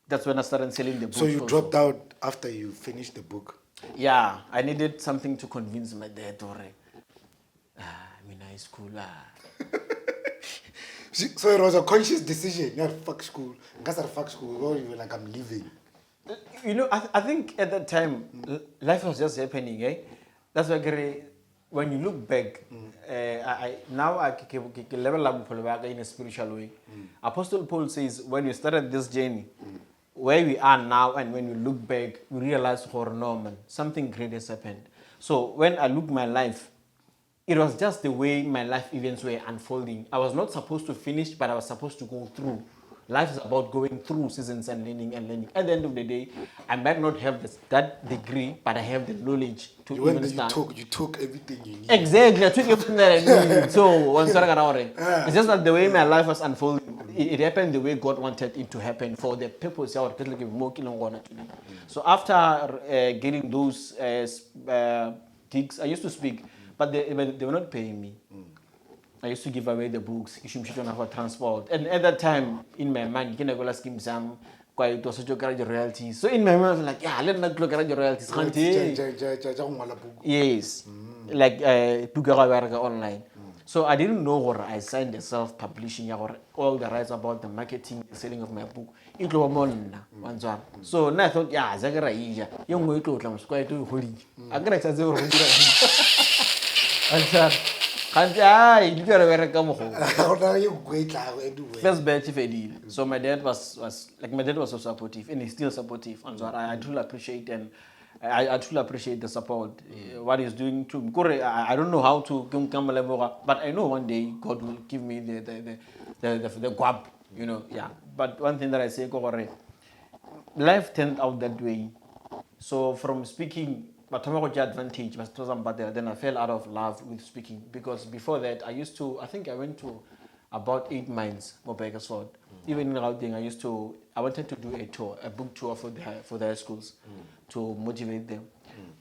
Speaker 2: That's when I started selling the book.
Speaker 1: So you dropped out after you finished the book?
Speaker 2: Yeah, I needed something to convince my dad. I'm in high school.
Speaker 1: So it was a conscious decision. Not fuck school. Fuck school. Or you were like, I'm leaving.
Speaker 2: I think at that time, life was just happening. That's why when you look back, I level up in a spiritual way. Apostle Paul says, when you started this journey, where we are now, and when we look back, we realize, something great has happened. So when I look my life, it was just the way my life events were unfolding. I was not supposed to finish, but I was supposed to go through. Life is about going through seasons and learning and learning. At the end of the day, I might not have that degree, but I have the knowledge to
Speaker 1: You went
Speaker 2: even
Speaker 1: there,
Speaker 2: start.
Speaker 1: you took everything you need.
Speaker 2: Exactly, I took everything that I need. So, it's just that the way my life was unfolding, it happened the way God wanted it to happen for the purpose. So, after getting those gigs, I used to speak, but they were not paying me. I used to give away the books, for transport. And at that time, in my mind, you can scheme some quite also the royalties. So in my mind, I was like, yeah, let me look at the royalties. Yes. Like book online. So I didn't know what I signed the self-publishing or all the rights about the marketing, the selling of my book. It was one. So now I thought, yeah, Zagara Ija, young way to quite too holy. I'm gonna say, you gotta wear a come home. First bet if I did. So my dad was so supportive and he's still supportive. And so I truly appreciate and I truly appreciate the support. What he's doing too. I don't know how to come level, but I know one day God will give me the guap, yeah. But one thing that I say, life turned out that way. So from speaking, but advantage, then I fell out of love with speaking because before that I think I went to about 8 mines, Mobegasford. Even in Gauteng, I wanted to do a book tour for the high schools to motivate them.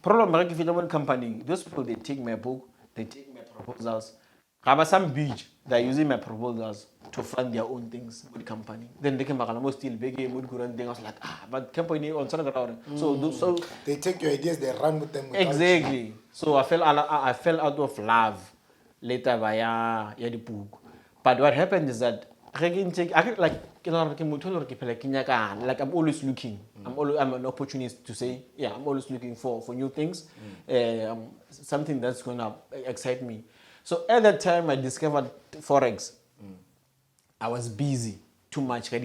Speaker 2: Problem, if you don't company, those people they take my book, they take my proposals. Have some beach, they're using my proposals to fund their own things with the company. Then they came back and still big would go and I was like, but company on some other. So
Speaker 1: they take your ideas, they run with them.
Speaker 2: Exactly. So I fell out of love later via the book. But what happened is that I'm always looking. I'm an opportunist to say, yeah, I'm always looking for new things, something that's gonna excite me. So at that time, I discovered Forex. I was busy too much. I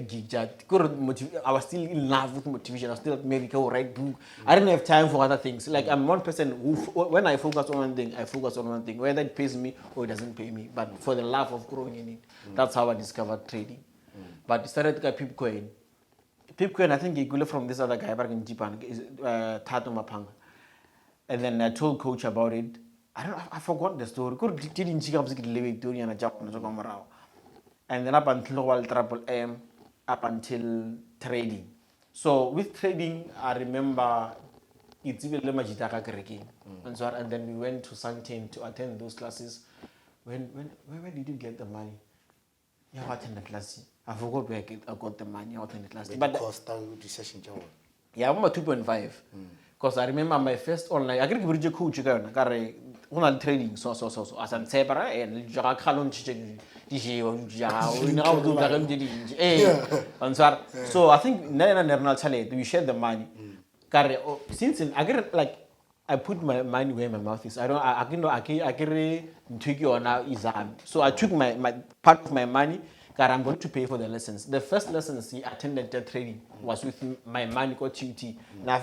Speaker 2: was still in love with motivation. I was still at Merika who write book. I didn't have time for other things. Like I'm one person who, when I focus on one thing, I focus on one thing, whether it pays me or it doesn't pay me. But for the love of growing in it, that's how I discovered trading. But I started to get Pipcoin. Pipcoin, I think he got from this other guy back in Japan, Tato Mapanga. And then I told coach about it. I forgot the story. And then up until Triple M, up until trading. So with trading, I remember it's even and then we went to Santin to attend those classes. Where did you get the money? Yeah, I attended the class. I forgot where I got the money. I attended the class. But yeah, I'm about 2.5. Because I remember my first online. I get a coach again. I trading. So as I'm saying, and so I think we share the money. Since I get I put my money where my mouth is. I so I took my part of my money. I'm going to pay for the lessons. The first lessons he attended the trading was with my money called TUT. That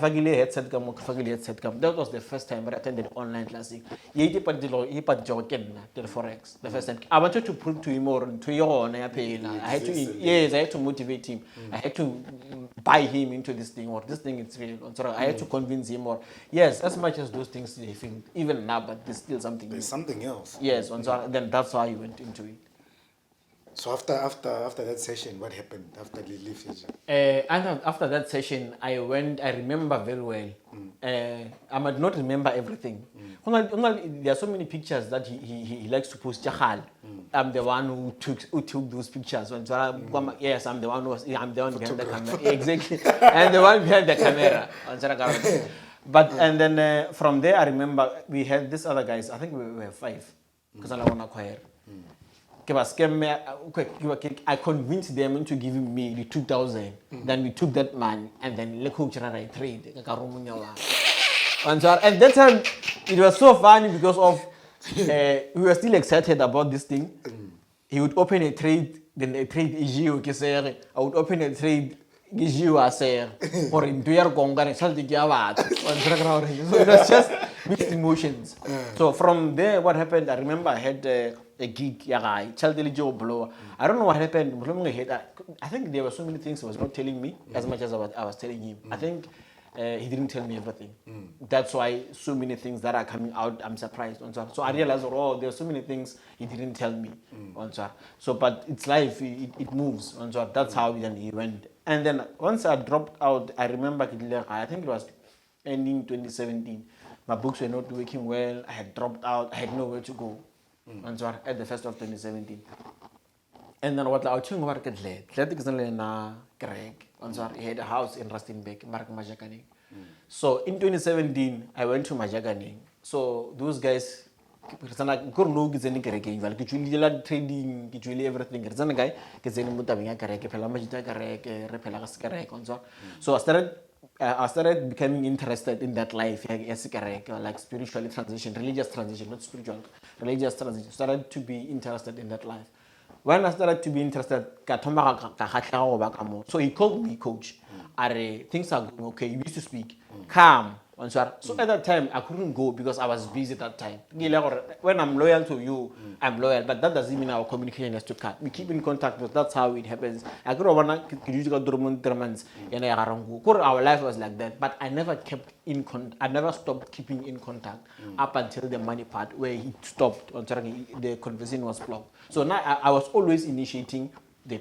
Speaker 2: was the first time I attended online classes. The Forex. The first time I wanted to prove to him more to your I had to motivate him. I had to buy him into this thing or this thing is real. I had to convince him more. Yes, as much as those things they think even now, but there's still something.
Speaker 1: There's something else.
Speaker 2: Yes, then that's why you went into it.
Speaker 1: So after that session, what happened after the leave session?
Speaker 2: After that session, I remember very well. I might not remember everything. There are so many pictures that he likes to post. I'm the one who took those pictures. Yes, I'm the one behind the camera. Exactly. I'm the one behind the camera. But and then from there, I remember we had these other guys. I think we were 5 because I want to acquire. I convinced them into giving me the 2,000. Then we took that money and then I trade. And that time it was so funny because of we were still excited about this thing. He would open a trade, then a trade I would open a trade. For him to hear Gonga so it was just mixed emotions. So from there, what happened? I remember I had a gig, yeah, child job blower. I don't know what happened. I think there were so many things he was not telling me as much as I was telling him. I think he didn't tell me everything. That's why so many things that are coming out, I'm surprised. So I realized, oh, there are so many things he didn't tell me. So, but it's life, it moves. That's how then he went. And then once I dropped out, I remember, I think it was ending 2017. My books were not working well. I had dropped out. I had nowhere to go. At the first of 2017. And then what I was about to get na Greg. He had a house in Rustenburg, Mark Majakaning. So in 2017, I went to Majakaning. So those guys, trading, everything. So I started becoming interested in that life, like spiritually transition, religious transition, not spiritual, religious transition. Started to be interested in that life. When I started to be interested, so he called me, coach. Things are going okay. You used to speak. Calm. So at that time, I couldn't go because I was busy at that time. When I'm loyal to you, I'm loyal. But that doesn't mean our communication has to cut. We keep in contact, but that's how it happens. I could our life was like that. But I never kept in I never stopped keeping in contact up until the money part where he stopped. The conversation was blocked. So now I was always initiating the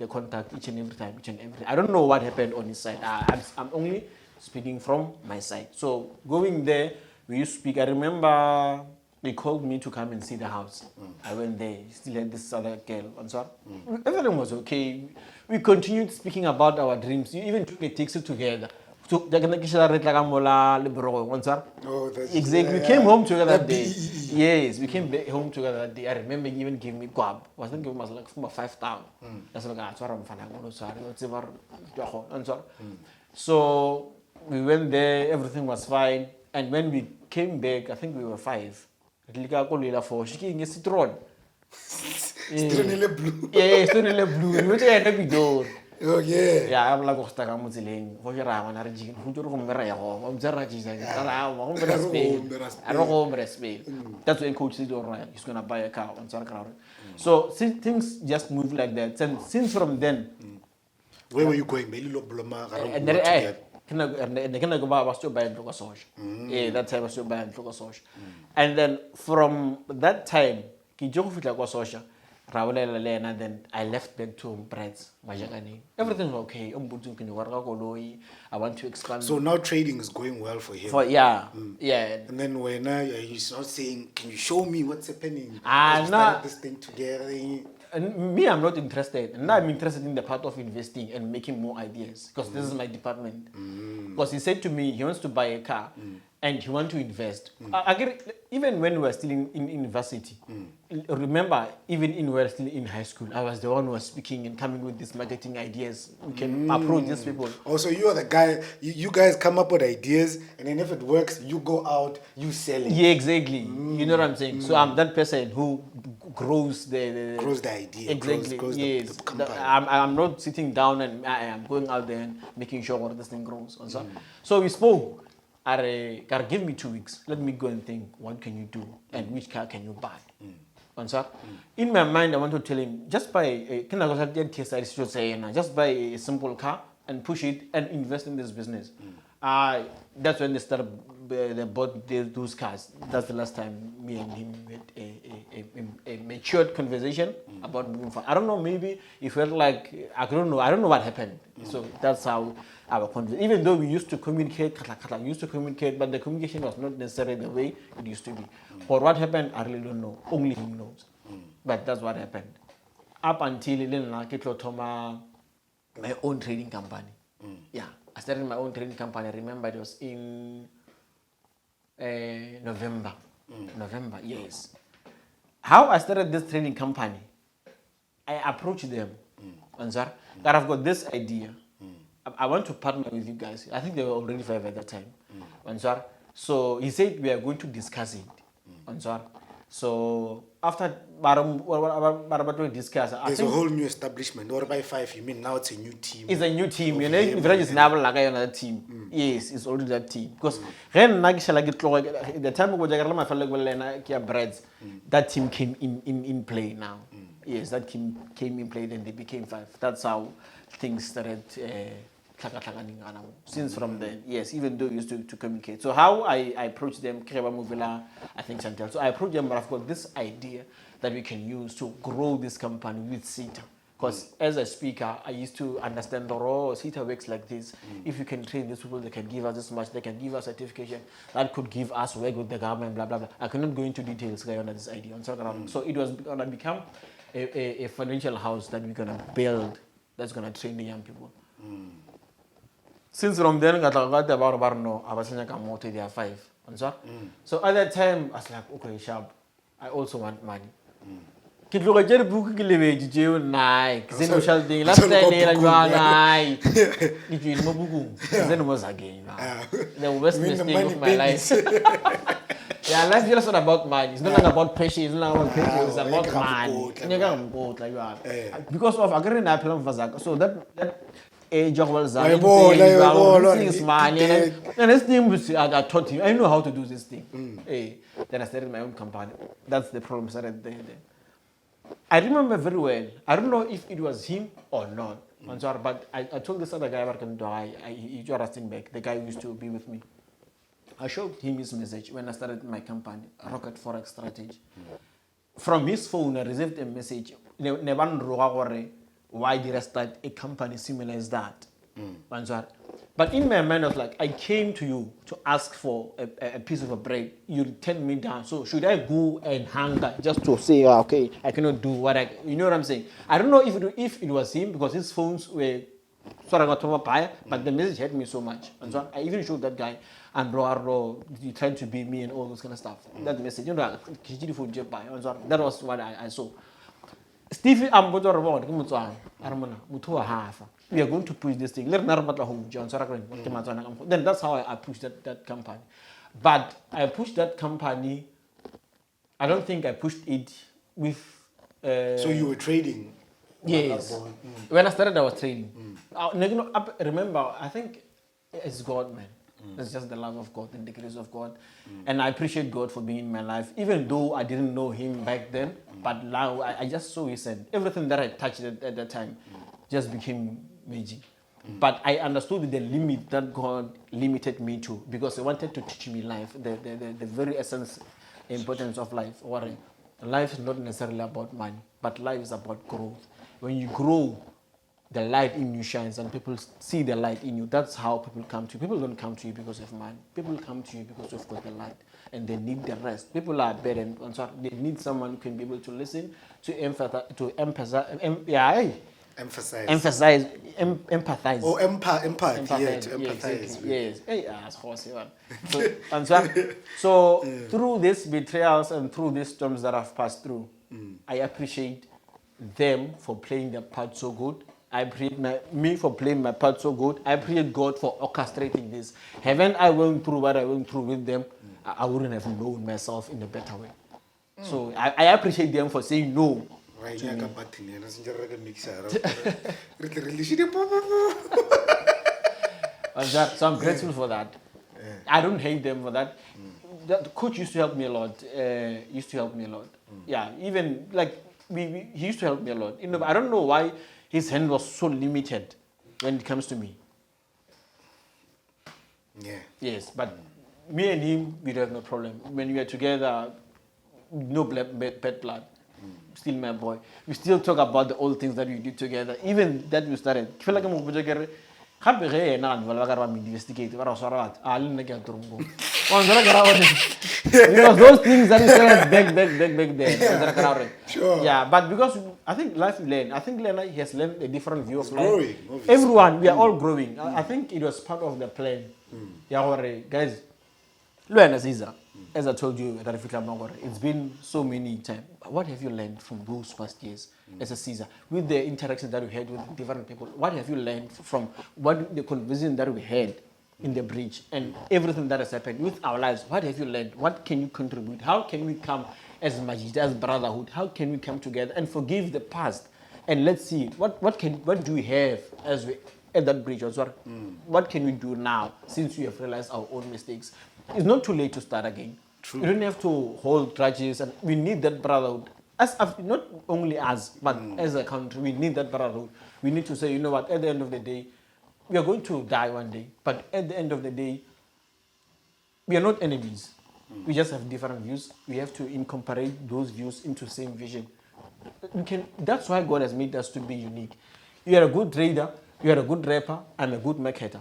Speaker 2: contact each and every time. I don't know what happened on his side. I'm only speaking from my side. So going there, we used to speak. I remember they called me to come and see the house. I went there. He still had this other girl. Everything was okay. We continued speaking about our dreams. We even took a taxi together. So exactly. We came home together that day. Yes, we came back home together that day. I remember he even gave me guap. I think it was like 5,000. That's like so we went there, everything was fine. And when we came back, I think we were 5. Citron.
Speaker 1: Citronelle blue.
Speaker 2: Yeah, citronelle blue. We went to a door.
Speaker 1: Oh yeah.
Speaker 2: Yeah, I'm like Ostaka Muziling. For your Raman, I read who to Mera, I don't home respect. That's when coach said, all right, he's gonna buy a car on Sarkar. So since things just move like that, and since from then,
Speaker 1: where were you going?
Speaker 2: and then can I go back? I was still buying Locasoj. Yeah, that time I was still buying Locasoj. And then from that time, and then I left back to Brent's Majagani. Everything was okay. I want to expand.
Speaker 1: So now trading is going well for him.
Speaker 2: Yeah.
Speaker 1: And then when he's not saying, can you show me what's happening?
Speaker 2: No.
Speaker 1: This thing together.
Speaker 2: And me, I'm not interested. And now I'm interested in the part of investing and making more ideas because this is my department. Because he said to me, he wants to buy a car and he wants to invest. Even when we were still in university, remember, even when we were still in high school, I was the one who was speaking and coming with these marketing ideas. We can approach these people.
Speaker 1: Also, you are the guy, you guys come up with ideas, and then if it works, you go out, you sell it.
Speaker 2: Yeah, exactly. You know what I'm saying? So I'm that person who grows the
Speaker 1: idea.
Speaker 2: Exactly.
Speaker 1: Grows
Speaker 2: yes.
Speaker 1: the company.
Speaker 2: I'm not sitting down and I am going out there and making sure this thing grows. So we spoke. Give me 2 weeks. Let me go and think. What can you do? And which car can you buy? In my mind, I want to tell him, just buy just buy a simple car and push it and invest in this business. That's when they bought those cars. That's the last time me and him had a matured conversation about moving forward. I don't know, maybe it felt like, I don't know what happened. So that's how our conversation, even though we used to communicate, but the communication was not necessarily the way it used to be. For what happened, I really don't know. Only him knows. But that's what happened. Up until my own trading company. Yeah, I started my own trading company. I remember it was in November. November, yes. How I started this trading company, I approached them. That I've got this idea. I want to partner with you guys. I think they were already 5 at that time. So he said we are going to discuss it. So after what we discuss, I
Speaker 1: There's a
Speaker 2: think
Speaker 1: whole new establishment. Or by 5, you mean now it's a new team?
Speaker 2: it's a new team. You know,
Speaker 1: Okay,
Speaker 2: if it is never like another team, yes, it's already that team. Because when the time we were my fellow breads, that team came in play now. Yes, that team came in play, then they became 5. That's how things started. Since from then, yes, even though we used to communicate. So how I approach them, I think Chantel. So I approach them, but I've got this idea that we can use to grow this company with CETA. Because as a speaker, I used to understand the raw CETA works like this. If you can train these people, they can give us this much, they can give us certification, that could give us work with the government, blah, blah, blah. I cannot go into details on this idea. So it was going to become a financial house that we're going to build that's going to train the young people. Since from then, I got about no, I was in a motor, there are 5. So at that time, I was like, okay, sharp, I also want money. Kit look at your book, nai, social thing, last time, nai, if you know, then was again. The worst mistake of my life. Yeah, life is not about money. It's not about passion. It's not about passion. It's about money. Because of agreeing that plan for Zach. So that age of things money. And this thing I taught him. I know how to do this thing. Then I started my own company. That's the problem started there. I remember very well. I don't know if it was him or not. But I told this other guy he back. The guy who used to be with me. I showed him his message when I started my company, Rocket Forex Strategy. From his phone, I received a message. Why did I start a company similar as that? But in my mind, I was like, I came to you to ask for a piece of bread. You turned me down. So should I go and hunger just to say, okay, I cannot do what you know what I'm saying? I don't know if it was him because his phones were sort of but the message hurt me so much. And so I even showed that guy, and bro, you trying to beat me and all those kind of stuff. That message, that was what I saw. Stevie, I'm going to we are going to push this thing. Then that's how I pushed that company. But I pushed that company, I don't think I pushed it with...
Speaker 1: so you were trading?
Speaker 2: Yes. When I started, I was trading. Remember, I think it's God, man. It's just the love of God and the grace of God. And I appreciate God for being in my life, even though I didn't know him back then. But now I just saw his hand. Everything that I touched at that time just became magic. But I understood the limit that God limited me to because he wanted to teach me life, the very essence, importance of life. Life is not necessarily about money, but life is about growth. When you grow, the light in you shines and people see the light in you. That's how people come to you. People don't come to you because of money. People come to you because you've got the light and they need the rest. People are bad and they need someone who can be able to listen, to empathize, to empathize.
Speaker 1: Oh, empathize.
Speaker 2: Yes. So through these betrayals and through these storms that I've passed through, I appreciate them for playing their part so good. I appreciate me for playing my part so good. I appreciate God for orchestrating this. Haven't I went through what I went through with them, I wouldn't have known myself in a better way. So I appreciate them for saying no. So I'm grateful for that. I don't hate them for that. The coach used to help me a lot. Yeah, even like he used to help me a lot. I don't know why his hand was so limited when it comes to me.
Speaker 1: Yeah.
Speaker 2: Yes, but me and him, we have no problem. When we are together, no bad blood. Still my boy. We still talk about the old things that we did together. Even that we started. I feel like I'm investigate. Because those things that we started back there.
Speaker 1: Sure.
Speaker 2: Yeah, but because I think life learned. I think Lena has learned a different view of life. Growing, everyone, we are all growing. I think it was part of the plan. Yeah, guys. Caesar, as I told you, it's been so many times. What have you learned from those past years as a Caesar? With the interactions that we had with different people, what have you learned from the conversation that we had in the bridge and everything that has happened with our lives? What have you learned? What can you contribute? How can we come as Majid, as brotherhood, how can we come together and forgive the past? And let's see, what do we have as we at that bridge? What can we do now since we have realized our own mistakes? It's not too late to start again. True. You don't have to hold grudges, and we need that brotherhood. Not only us, but as a country, we need that brotherhood. We need to say, you know what, at the end of the day, we are going to die one day, but at the end of the day, we are not enemies. We just have different views. We have to incorporate those views into the same vision. That's why God has made us to be unique. You are a good trader, you are a good rapper, I'm a good marketer.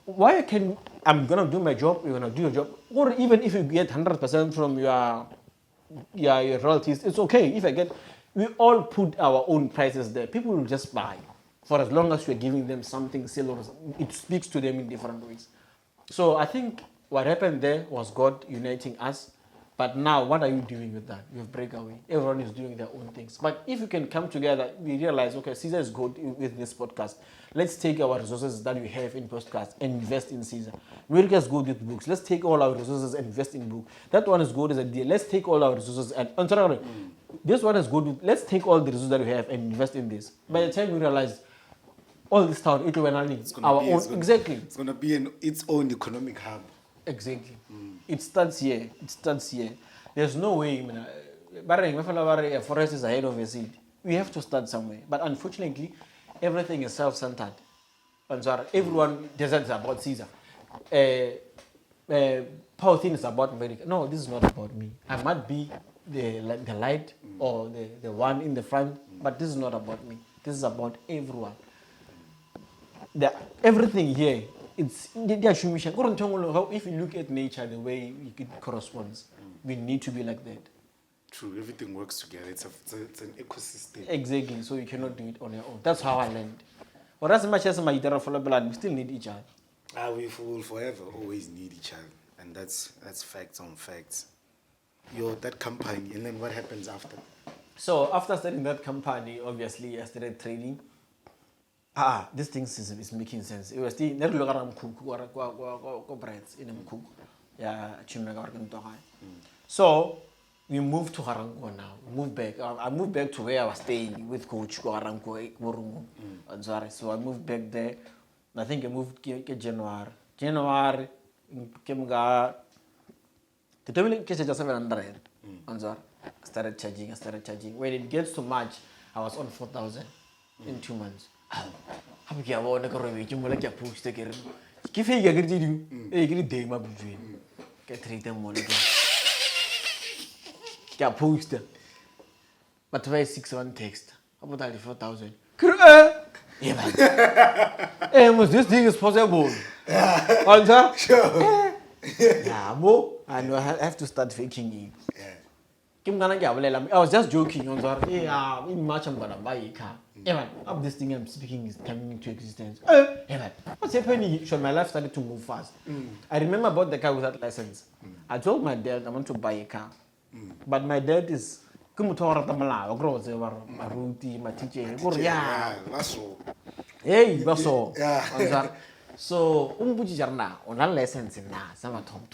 Speaker 2: I'm going to do my job, you're going to do your job. Or even if you get 100% from your royalties, it's okay. We all put our own prices there. People will just buy. For as long as you're giving them something still, it speaks to them in different ways. So I think what happened there was God uniting us. But now, what are you doing with that? You have breakaway. Everyone is doing their own things. But if you can come together, we realize, okay, Caesar is good with this podcast. Let's take our resources that we have in podcast and invest in Caesar. Merika is good with books. Let's take all our resources and invest in books. That one is good as a deal. Let's take all our resources and this one is good. Let's take all the resources that we have and invest in this. By the time we realize all this town, it will be our own. Exactly.
Speaker 1: It's going to be its own economic hub.
Speaker 2: Exactly. It starts here. There's no way. Forex is ahead of a seed. We have to start somewhere. But unfortunately, everything is self-centered. And so everyone decides about Caesar. Power thing is about Merika. No, this is not about me. I might be the light or the one in the front, but this is not about me. This is about everyone. Everything here, it's if you look at nature the way it corresponds, we need to be like that.
Speaker 1: True, everything works together. It's an ecosystem.
Speaker 2: Exactly, so you cannot do it on your own. That's how I learned. Or as much as my blood, we still need each other.
Speaker 1: We will forever always need each other, and that's facts on facts. That company, and then what happens after?
Speaker 2: So after starting that company, obviously I started trading. This thing is making sense. It was still never look around corporates in Mphogo. Yeah, so we moved to Harango now. I moved back to where I was staying with Coach Harango. So I moved back there. I think I moved January. January, the terminal case is just 700. I started charging. When it gets to March, I was on 4,000 in 2 months. I'm going to go to push the game. Give me a day, my between. Get 3 them money. Get pushed. But 261 text. About 4,000. This thing is possible. Sure. I know I have to start faking it. I was just joking. In March I'm gonna buy a car. This thing I'm speaking is coming into existence. What's happening? My life started to move fast. I remember I bought the car without license. I told my dad I want to buy a car. But my dad is my hey, that's all. So, on a license in some tom.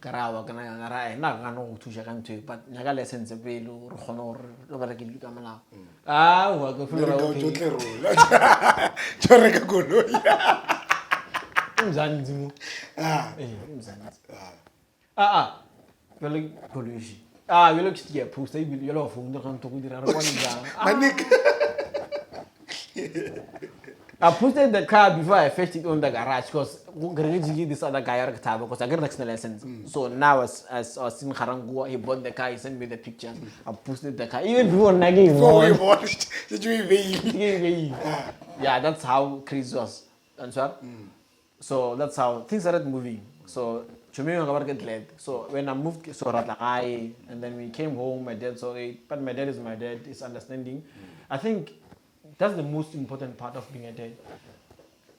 Speaker 2: Karawa no to Jagan but Naga lessons a way or honor over the Gamala. Go for we look here, post a yellow phone, the to I posted the car before I fetched it on the garage because this other guy because I got the lessons. So now as I was in Harango, he bought the car, he sent me the pictures. I posted the car. Even before nagging. Yeah, that's how Chris was. So that's how things started moving. So so when I moved and then we came home, my dad saw it, but my dad is my dad, is understanding. I think that's the most important part of being a dad,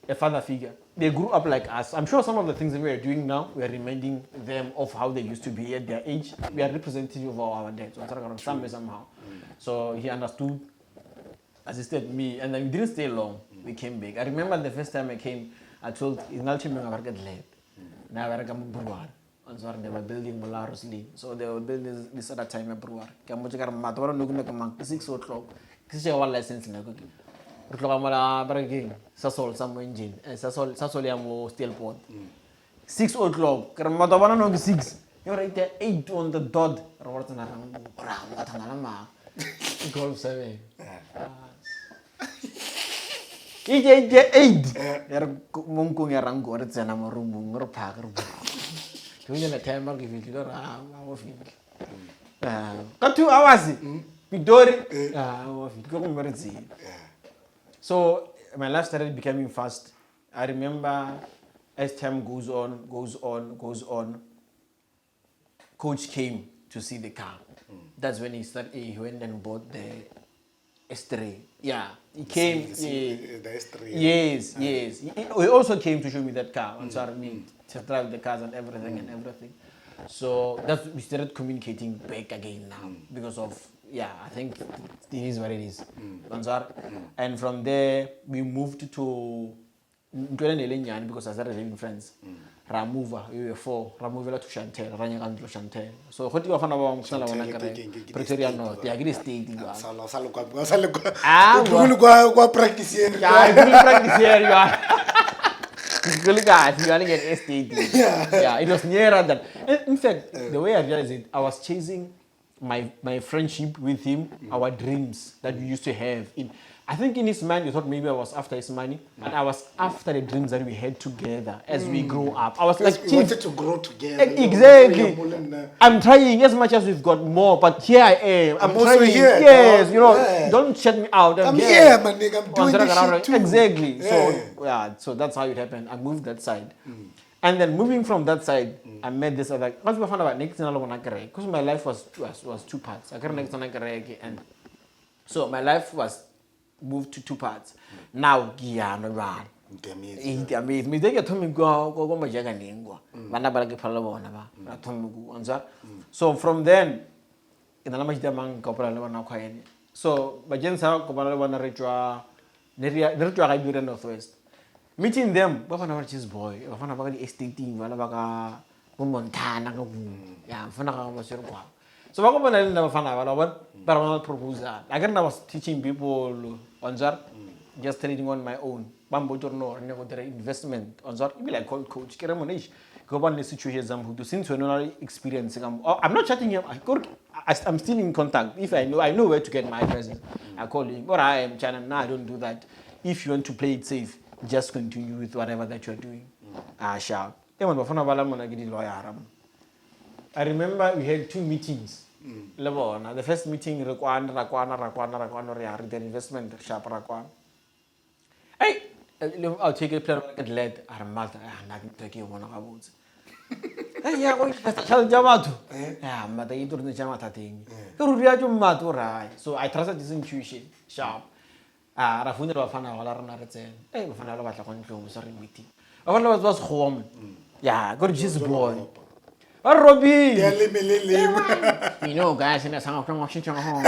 Speaker 2: a father figure. They grew up like us. I'm sure some of the things that we are doing now, we are reminding them of how they used to be at their age. We are representative of our dads, somehow. So he understood, assisted me, and then we didn't stay long. We came back. I remember the first time I came, I told Inalchi Mengavarget late. Now I sorry, they were building Molarosly. So they were building this other time everywhere. Kamuchikar Matoro Nukunakamang, 6 o'clock. Kisha one license in a cookie. Rukamala Baraging, Sasol, some engine, and Sasoliamo steel port. 6 o'clock, Karamatavana no 6. You're right there, 8 on the dot. Golf 7. Ije 8. Yar mungkung yarang ko ret sana marumung ngerpak. Tunya na time mag if you awo fin. Ka 2 hours. Bidori awo fin ko merzi. So my life started becoming fast. I remember as time goes on, coach came to see the car. That's when he went and bought the S3. Yeah, he came.
Speaker 1: The S3.
Speaker 2: Yes. He also came to show me that car. And so I mean, to drive the cars and everything. So we started communicating back again now because of I think it is what it is. And from there we moved to because I started living friends. Ramuva, we were 4. Ramuva to Chantel, Ranyagan to Chantel. So what do you find about Chantel? Pretoria North, the Agri State.
Speaker 1: Go practice here.
Speaker 2: I will practice here. You are. You only get STD. Yeah, it was nearer than. In fact, the way I realized it, I was chasing my friendship with him, our dreams that we used to have. I think in his mind, he thought maybe I was after his money, and I was after the dreams that we had together as we grew up. I was like,
Speaker 1: we wanted to grow together.
Speaker 2: Exactly. I'm trying as much as we've got more, but here I am. I'm
Speaker 1: also
Speaker 2: trying.
Speaker 1: here.
Speaker 2: Yes, don't shut me out.
Speaker 1: I'm here, my nigga. I'm doing this shit too.
Speaker 2: Exactly. So that's how it happened. I moved that side. And then moving from that side, I met this other. Because we found out next because my life was 2 parts. I next and so my life was moved to 2 parts. Now, so from then, so Northwest. Meeting them, boy, Montana, so I was teaching people on just trading on my own. Investment on be like coach. Go on the situation since we're not experiencing. I'm not chatting him. I'm still in contact. If I know where to get my addresses. I call him. But I am China. No, I don't do that. If you want to play it safe, just continue with whatever that you're doing. I shout. I remember we had 2 meetings. The first meeting, the investment sharp. Hey, I'll take a player at lead. I'm not taking one of our words. Hey, so I trusted this intuition. Sharp. Rafuna Hey, I was home. Yeah, go to this boy. Robbie! You know, guys, in a song of Washington home.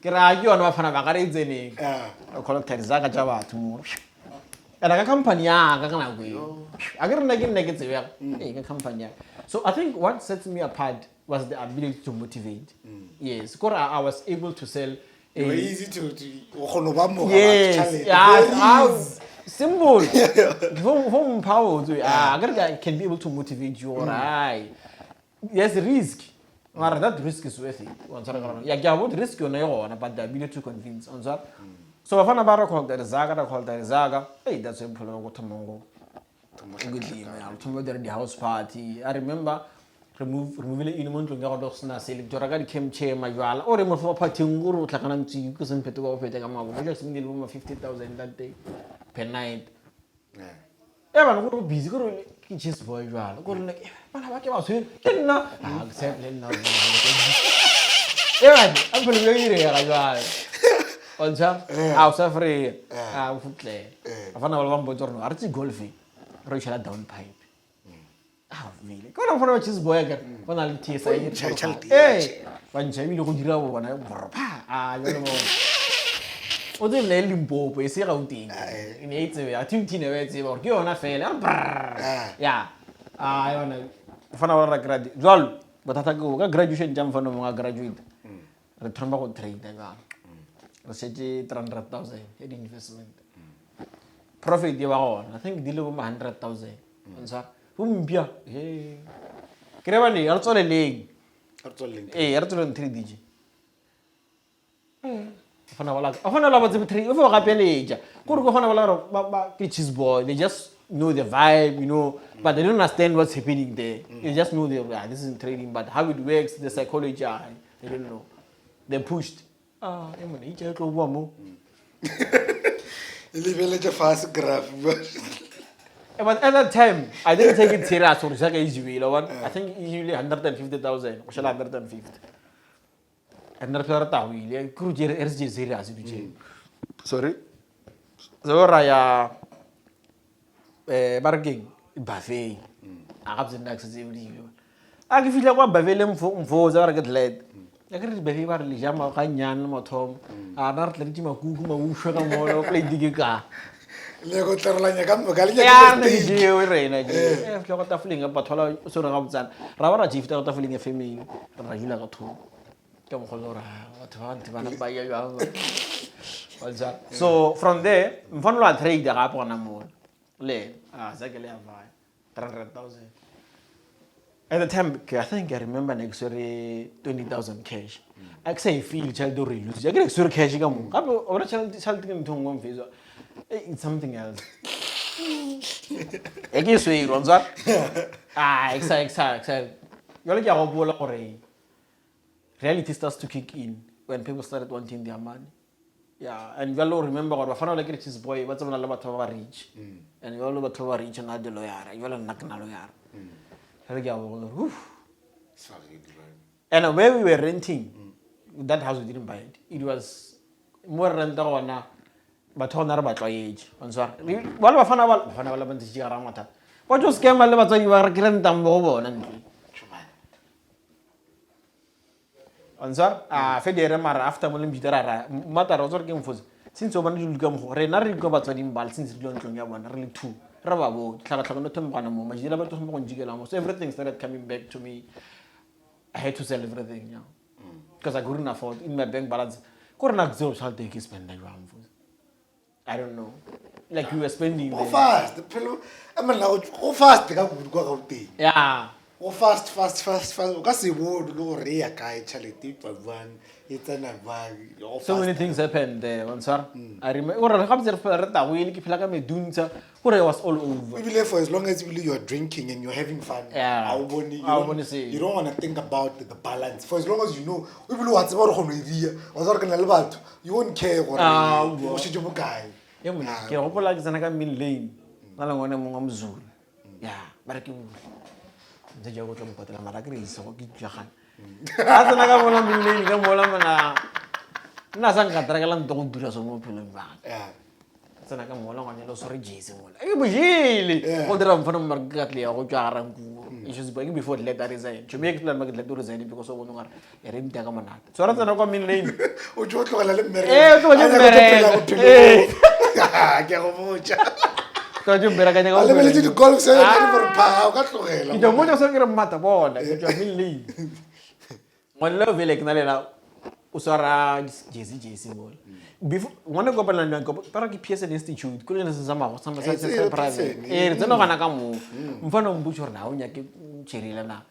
Speaker 2: You on my fan of Agarizeni. I call it Zaga Java tomorrow. And a company, I got negative company. So I think what sets me apart was the ability to motivate. Yes, because I was able to sell.
Speaker 1: You were easy to
Speaker 2: yes, simple. From Mphogo, I can be able to motivate you. Alright, there's risk. That risk is worth it. Yeah, what risk you know about the ability to convince. So I found about called the Zaga. Hey, that's a problem. What tomorrow? The house party. I remember removing the element to Gados Nasi. Joraga came chair my val or remove for party guru Takananti because in Petugo Petagama. Just in the room of 50,000 that day per night. Evan would be busy. Just boy, go like, but I was here. Accept now. Evan, I'm pretty very on some house of free. I found a long bottle of Archie Golfy. Rachel down pipe. Ah, really? Go on for a cheese boy again. When I'll tease hey, when Jamie look at when I you know. What the Limbo is here out in 8 I think or you on a fail. Yeah. Ah, yona. Fana wa graduate. Jwalo, batata go ka graduation jam fana mo graduate. Re thomba go trade ba. Re setse 300,000 in investment. Profit di ba gona. I think di le bo 100,000. Onsa. Bumbia. Hey. Kreba ni a tsole leng. Eh, re tsole 3 DJ. Fana la ba tse 3. O fa ga peleja. Go re go fana ba cheese boy. They just know the vibe, you know, but they don't understand what's happening there. They just know this is trading, but how it works, the psychology, they don't know. They pushed. Ah, I'm gonna eat a little more.
Speaker 1: Fast graph.
Speaker 2: But at that time, I didn't take it serious. So it's like easy. I think usually 150,000. Or 150. And that's what I will. Could you RG serious? Sorry. So Raya. Barking buffet. I have the next evening. I feel like what buffet Mphogo are get led. I get buffet bar Lijama Kanyan Motom. I not let him a cook my Usha or play Digica.
Speaker 1: Lego Tarlanya come to Galia.
Speaker 2: Yeah, the rain. I have got a fling about so Ramzan. Ravara chief out of fling a female. Ragila got two. Come Holora. What want to buy you? So from there, Mfonla trade the rap on a more. Exactly 300,000. At the time, I think I remember next 20,000 cash. I say feel child do lose. I get extra cash. It's something else. I guess we runs up. Exactly. You're like a ball or reality starts to kick in when people started wanting their money. Yeah, and we all remember what Fana like this boy, what's on a lot of reach. And you all about to reach and add the lawyer. You all knock na lawyer. And where we were renting, that house we didn't buy it. It was more rental on but on about age. On sorry. What was Fana? What was scam about you are grand and Answer, Federa after Mulimbitara, Matter was working for since over you come Renari go back to him, since you don't one, really two. Rababo, Claratonotum Panamo, Majilaba Jigel, everything started coming back to me. I had to sell everything, because I couldn't afford in my bank balance. Couldn't absorb how they spend like I don't know. Like you were spending.
Speaker 1: Go fast. The pillow. I mean, go fast. The guy would go out there.
Speaker 2: Yeah.
Speaker 1: Go fast. Because the word go rare guy charity for one. It's an bag.
Speaker 2: So many things happened there, sir. I remember. What happened that we keep like me doing so. What was all over.
Speaker 1: We believe for as long as you are drinking and you're having fun.
Speaker 2: Yeah.
Speaker 1: You don't want to think about the balance. For as long as you know, we believe what's about home idea. You won't care what should you guy.
Speaker 2: Yeah, I hope like Zanaga Min Lane. I don't want to Mzul. Yeah, but I can. The joke of the Maragri, so get your hand. As another one of the Lane, Molamana Nasanga Dragalan don't do us a open back. Yeah. Sanaka Mola on the sorry, Jason. I was really older than from Margatli or Jaram. It was before let that resign. To make them let to resign because of one a rim Tagamanat. So rather than come in lane. Which was called a Merika. I can't remember. I let you golf for power. You don't want to say a matter about it. One love like Nalena Usara JC. Before one of Gopalan Paraki PS Institute, couldn't some private. It's no Hanakamu. Mfano Butcher now, Cherilana.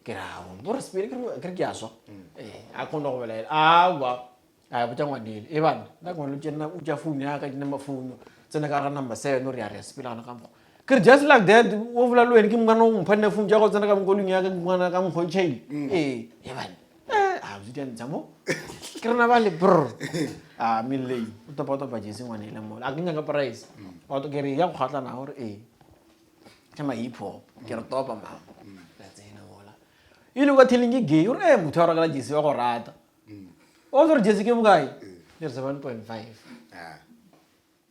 Speaker 2: Get out. What a spirit of Grigaso. I can't overlay. Well, I have done one deal. Evan, that one Ujafunia, number phone. Senagar number 7, no Riares, Pilanacam. Just like that, overall, when Kimano, Panda from Jagos and I'm going to one of them for chain. Evan. I've done some Carnaval, brr. Millie, the pot of Bajas in one element. I can price. Or to get a young hot an hour, Come epo, get a top amount. That's in a you look at telling you gay, you're a Mutaragis or rat. Also, Jessica guy, there's a 1.5.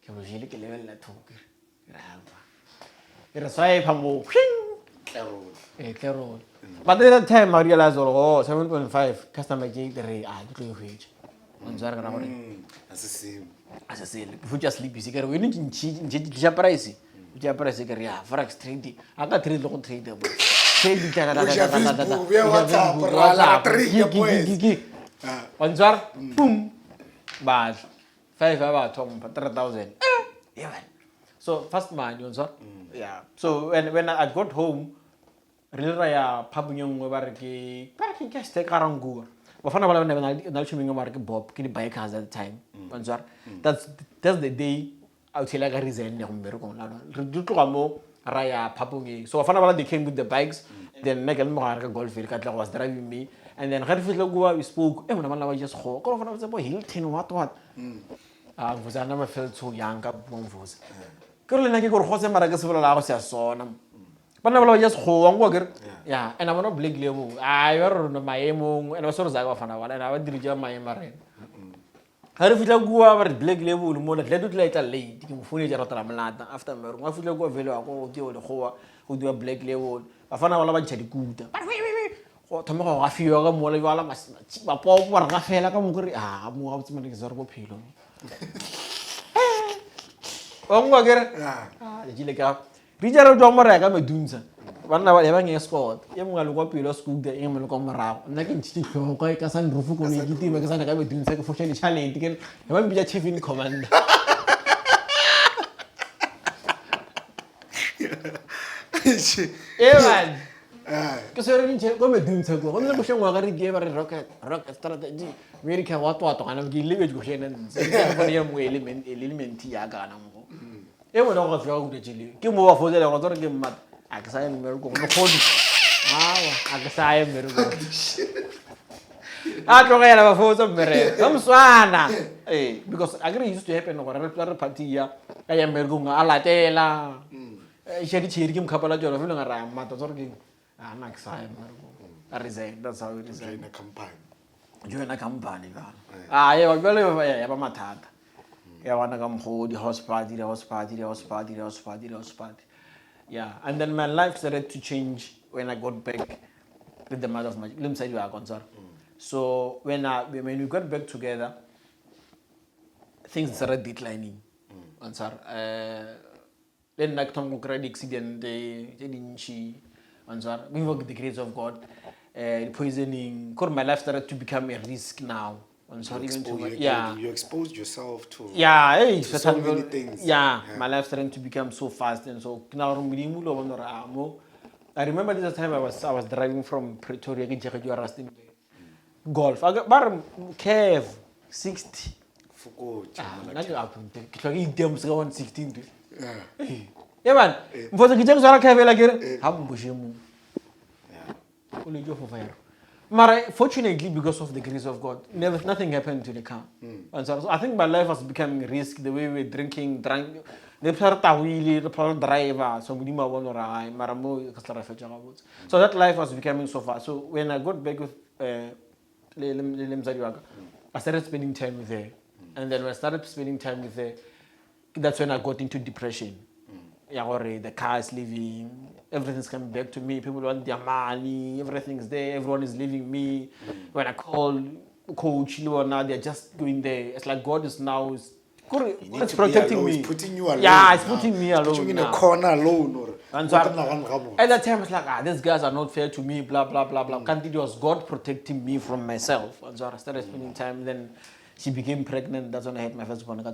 Speaker 2: Can we level at talk? It is 5 humble. Carol. But at that time, I realized, 7.5 customer gave the rate. I do wage. On Zargan. As I say, if we just sleep, we need to cheat price. ja price ke ria forex trading aka trade go trade bo trading ta
Speaker 1: Uja Facebook, via WhatsApp, rala, trade boys.
Speaker 2: onzar boom bad 5 about 3,000 yeah man. So first man you know yeah so when I got home really ya pabunyong ba re ke stay karangu bafana bala na chiming ma re ke bob ke di bike has at the time onzar that's the day I would say like a reason ya mbereko la re ditloga mo raya papungi so bafana bala they came with the bikes then nekel mo ga golf ka tla was driving me and then ga re fitla go we spoke mona bala ba just go ko bafana ba tsa bo Hilton what mvuza na ma felt so young ka mvuza ke re lena ke go re go se mara ke se bolela go se sona bana bala ba just go wa ngo ke yeah and I'm not black level I were no maemo and so za bafana bala na ba dirija maemo re ha re fitla go ba re black level mo le tla tla tla late ke mo phone ja ratela mlata after me re nga fitla go vele wa go ke o le go o dua black level bafana bala ba ntšha dikuta go thoma go ga fiwa ka mo le bala ba popo ba ga fela ka mo gore mo ga tsema ke se re go phelo ngwa kere jile ka rijara do mo reka me dunsa bana ba yaba nge squad ye mo ngalo kwa pelo school de ye mo le ko morago nna ke ntšhitse go ka san rufu ko le kitima ke sana ka me dunsa ke fashion challenge ke ba mbija chief in command man ke se re ntse go me dunsa go nna go shengwa ga re ke ba re rocket strategy Merika what kana ke le go shena ntse ke bona ye mo element ya kana mo e mo go fya go ditsile ke mo ba fodela go tsore ke mmat a ke sa ye mmereko go khodi a ke sa ye mmereko a tlogela ba fotsa mmereko ka mswana because agree used to happen go re party ya ka ya mmereko nga alatela she di tshiri ke mkhapala jona fela nga ra mata tsore ke na ke sa ye mmereko a resign that's how it is
Speaker 1: in a company
Speaker 2: join a company ba ye ba bele ya ba mathata ya wana ka mkhodi house party yeah and then my life started to change when I got back with the mother of my limside wa concern so when we got back together things started declining answer then like tom credit accident jedinchi answer we work with the grace of God poisoning my life started to become a risk now.
Speaker 1: You exposed yourself to
Speaker 2: so
Speaker 1: many things.
Speaker 2: My life starting to become so fast and so now I remember this time I was driving from Pretoria to golf. I got bar Kev 60. Yeah man. Mfozo kiteng sara Kev la kere. Hambushemu. But fortunately, because of the grace of God, nothing happened to the car. And so I think my life was becoming a risk. The way we were drinking, the driver, so that life was becoming so far. So when I got back with I started spending time with her, and then when I started spending time with her, that's when I got into depression. The car is leaving, everything's coming back to me, people want their money, everything's there, everyone is leaving me. When I call coach, now they're just going there. It's like God is now it's protecting me.
Speaker 1: It's putting you alone.
Speaker 2: Yeah, it's putting me alone.
Speaker 1: Putting you in a corner alone.
Speaker 2: And so at that time, it's like, these guys are not fair to me, blah, blah, blah, blah. It was God protecting me from myself. And so I started spending time. Then she became pregnant. That's when I had my first born.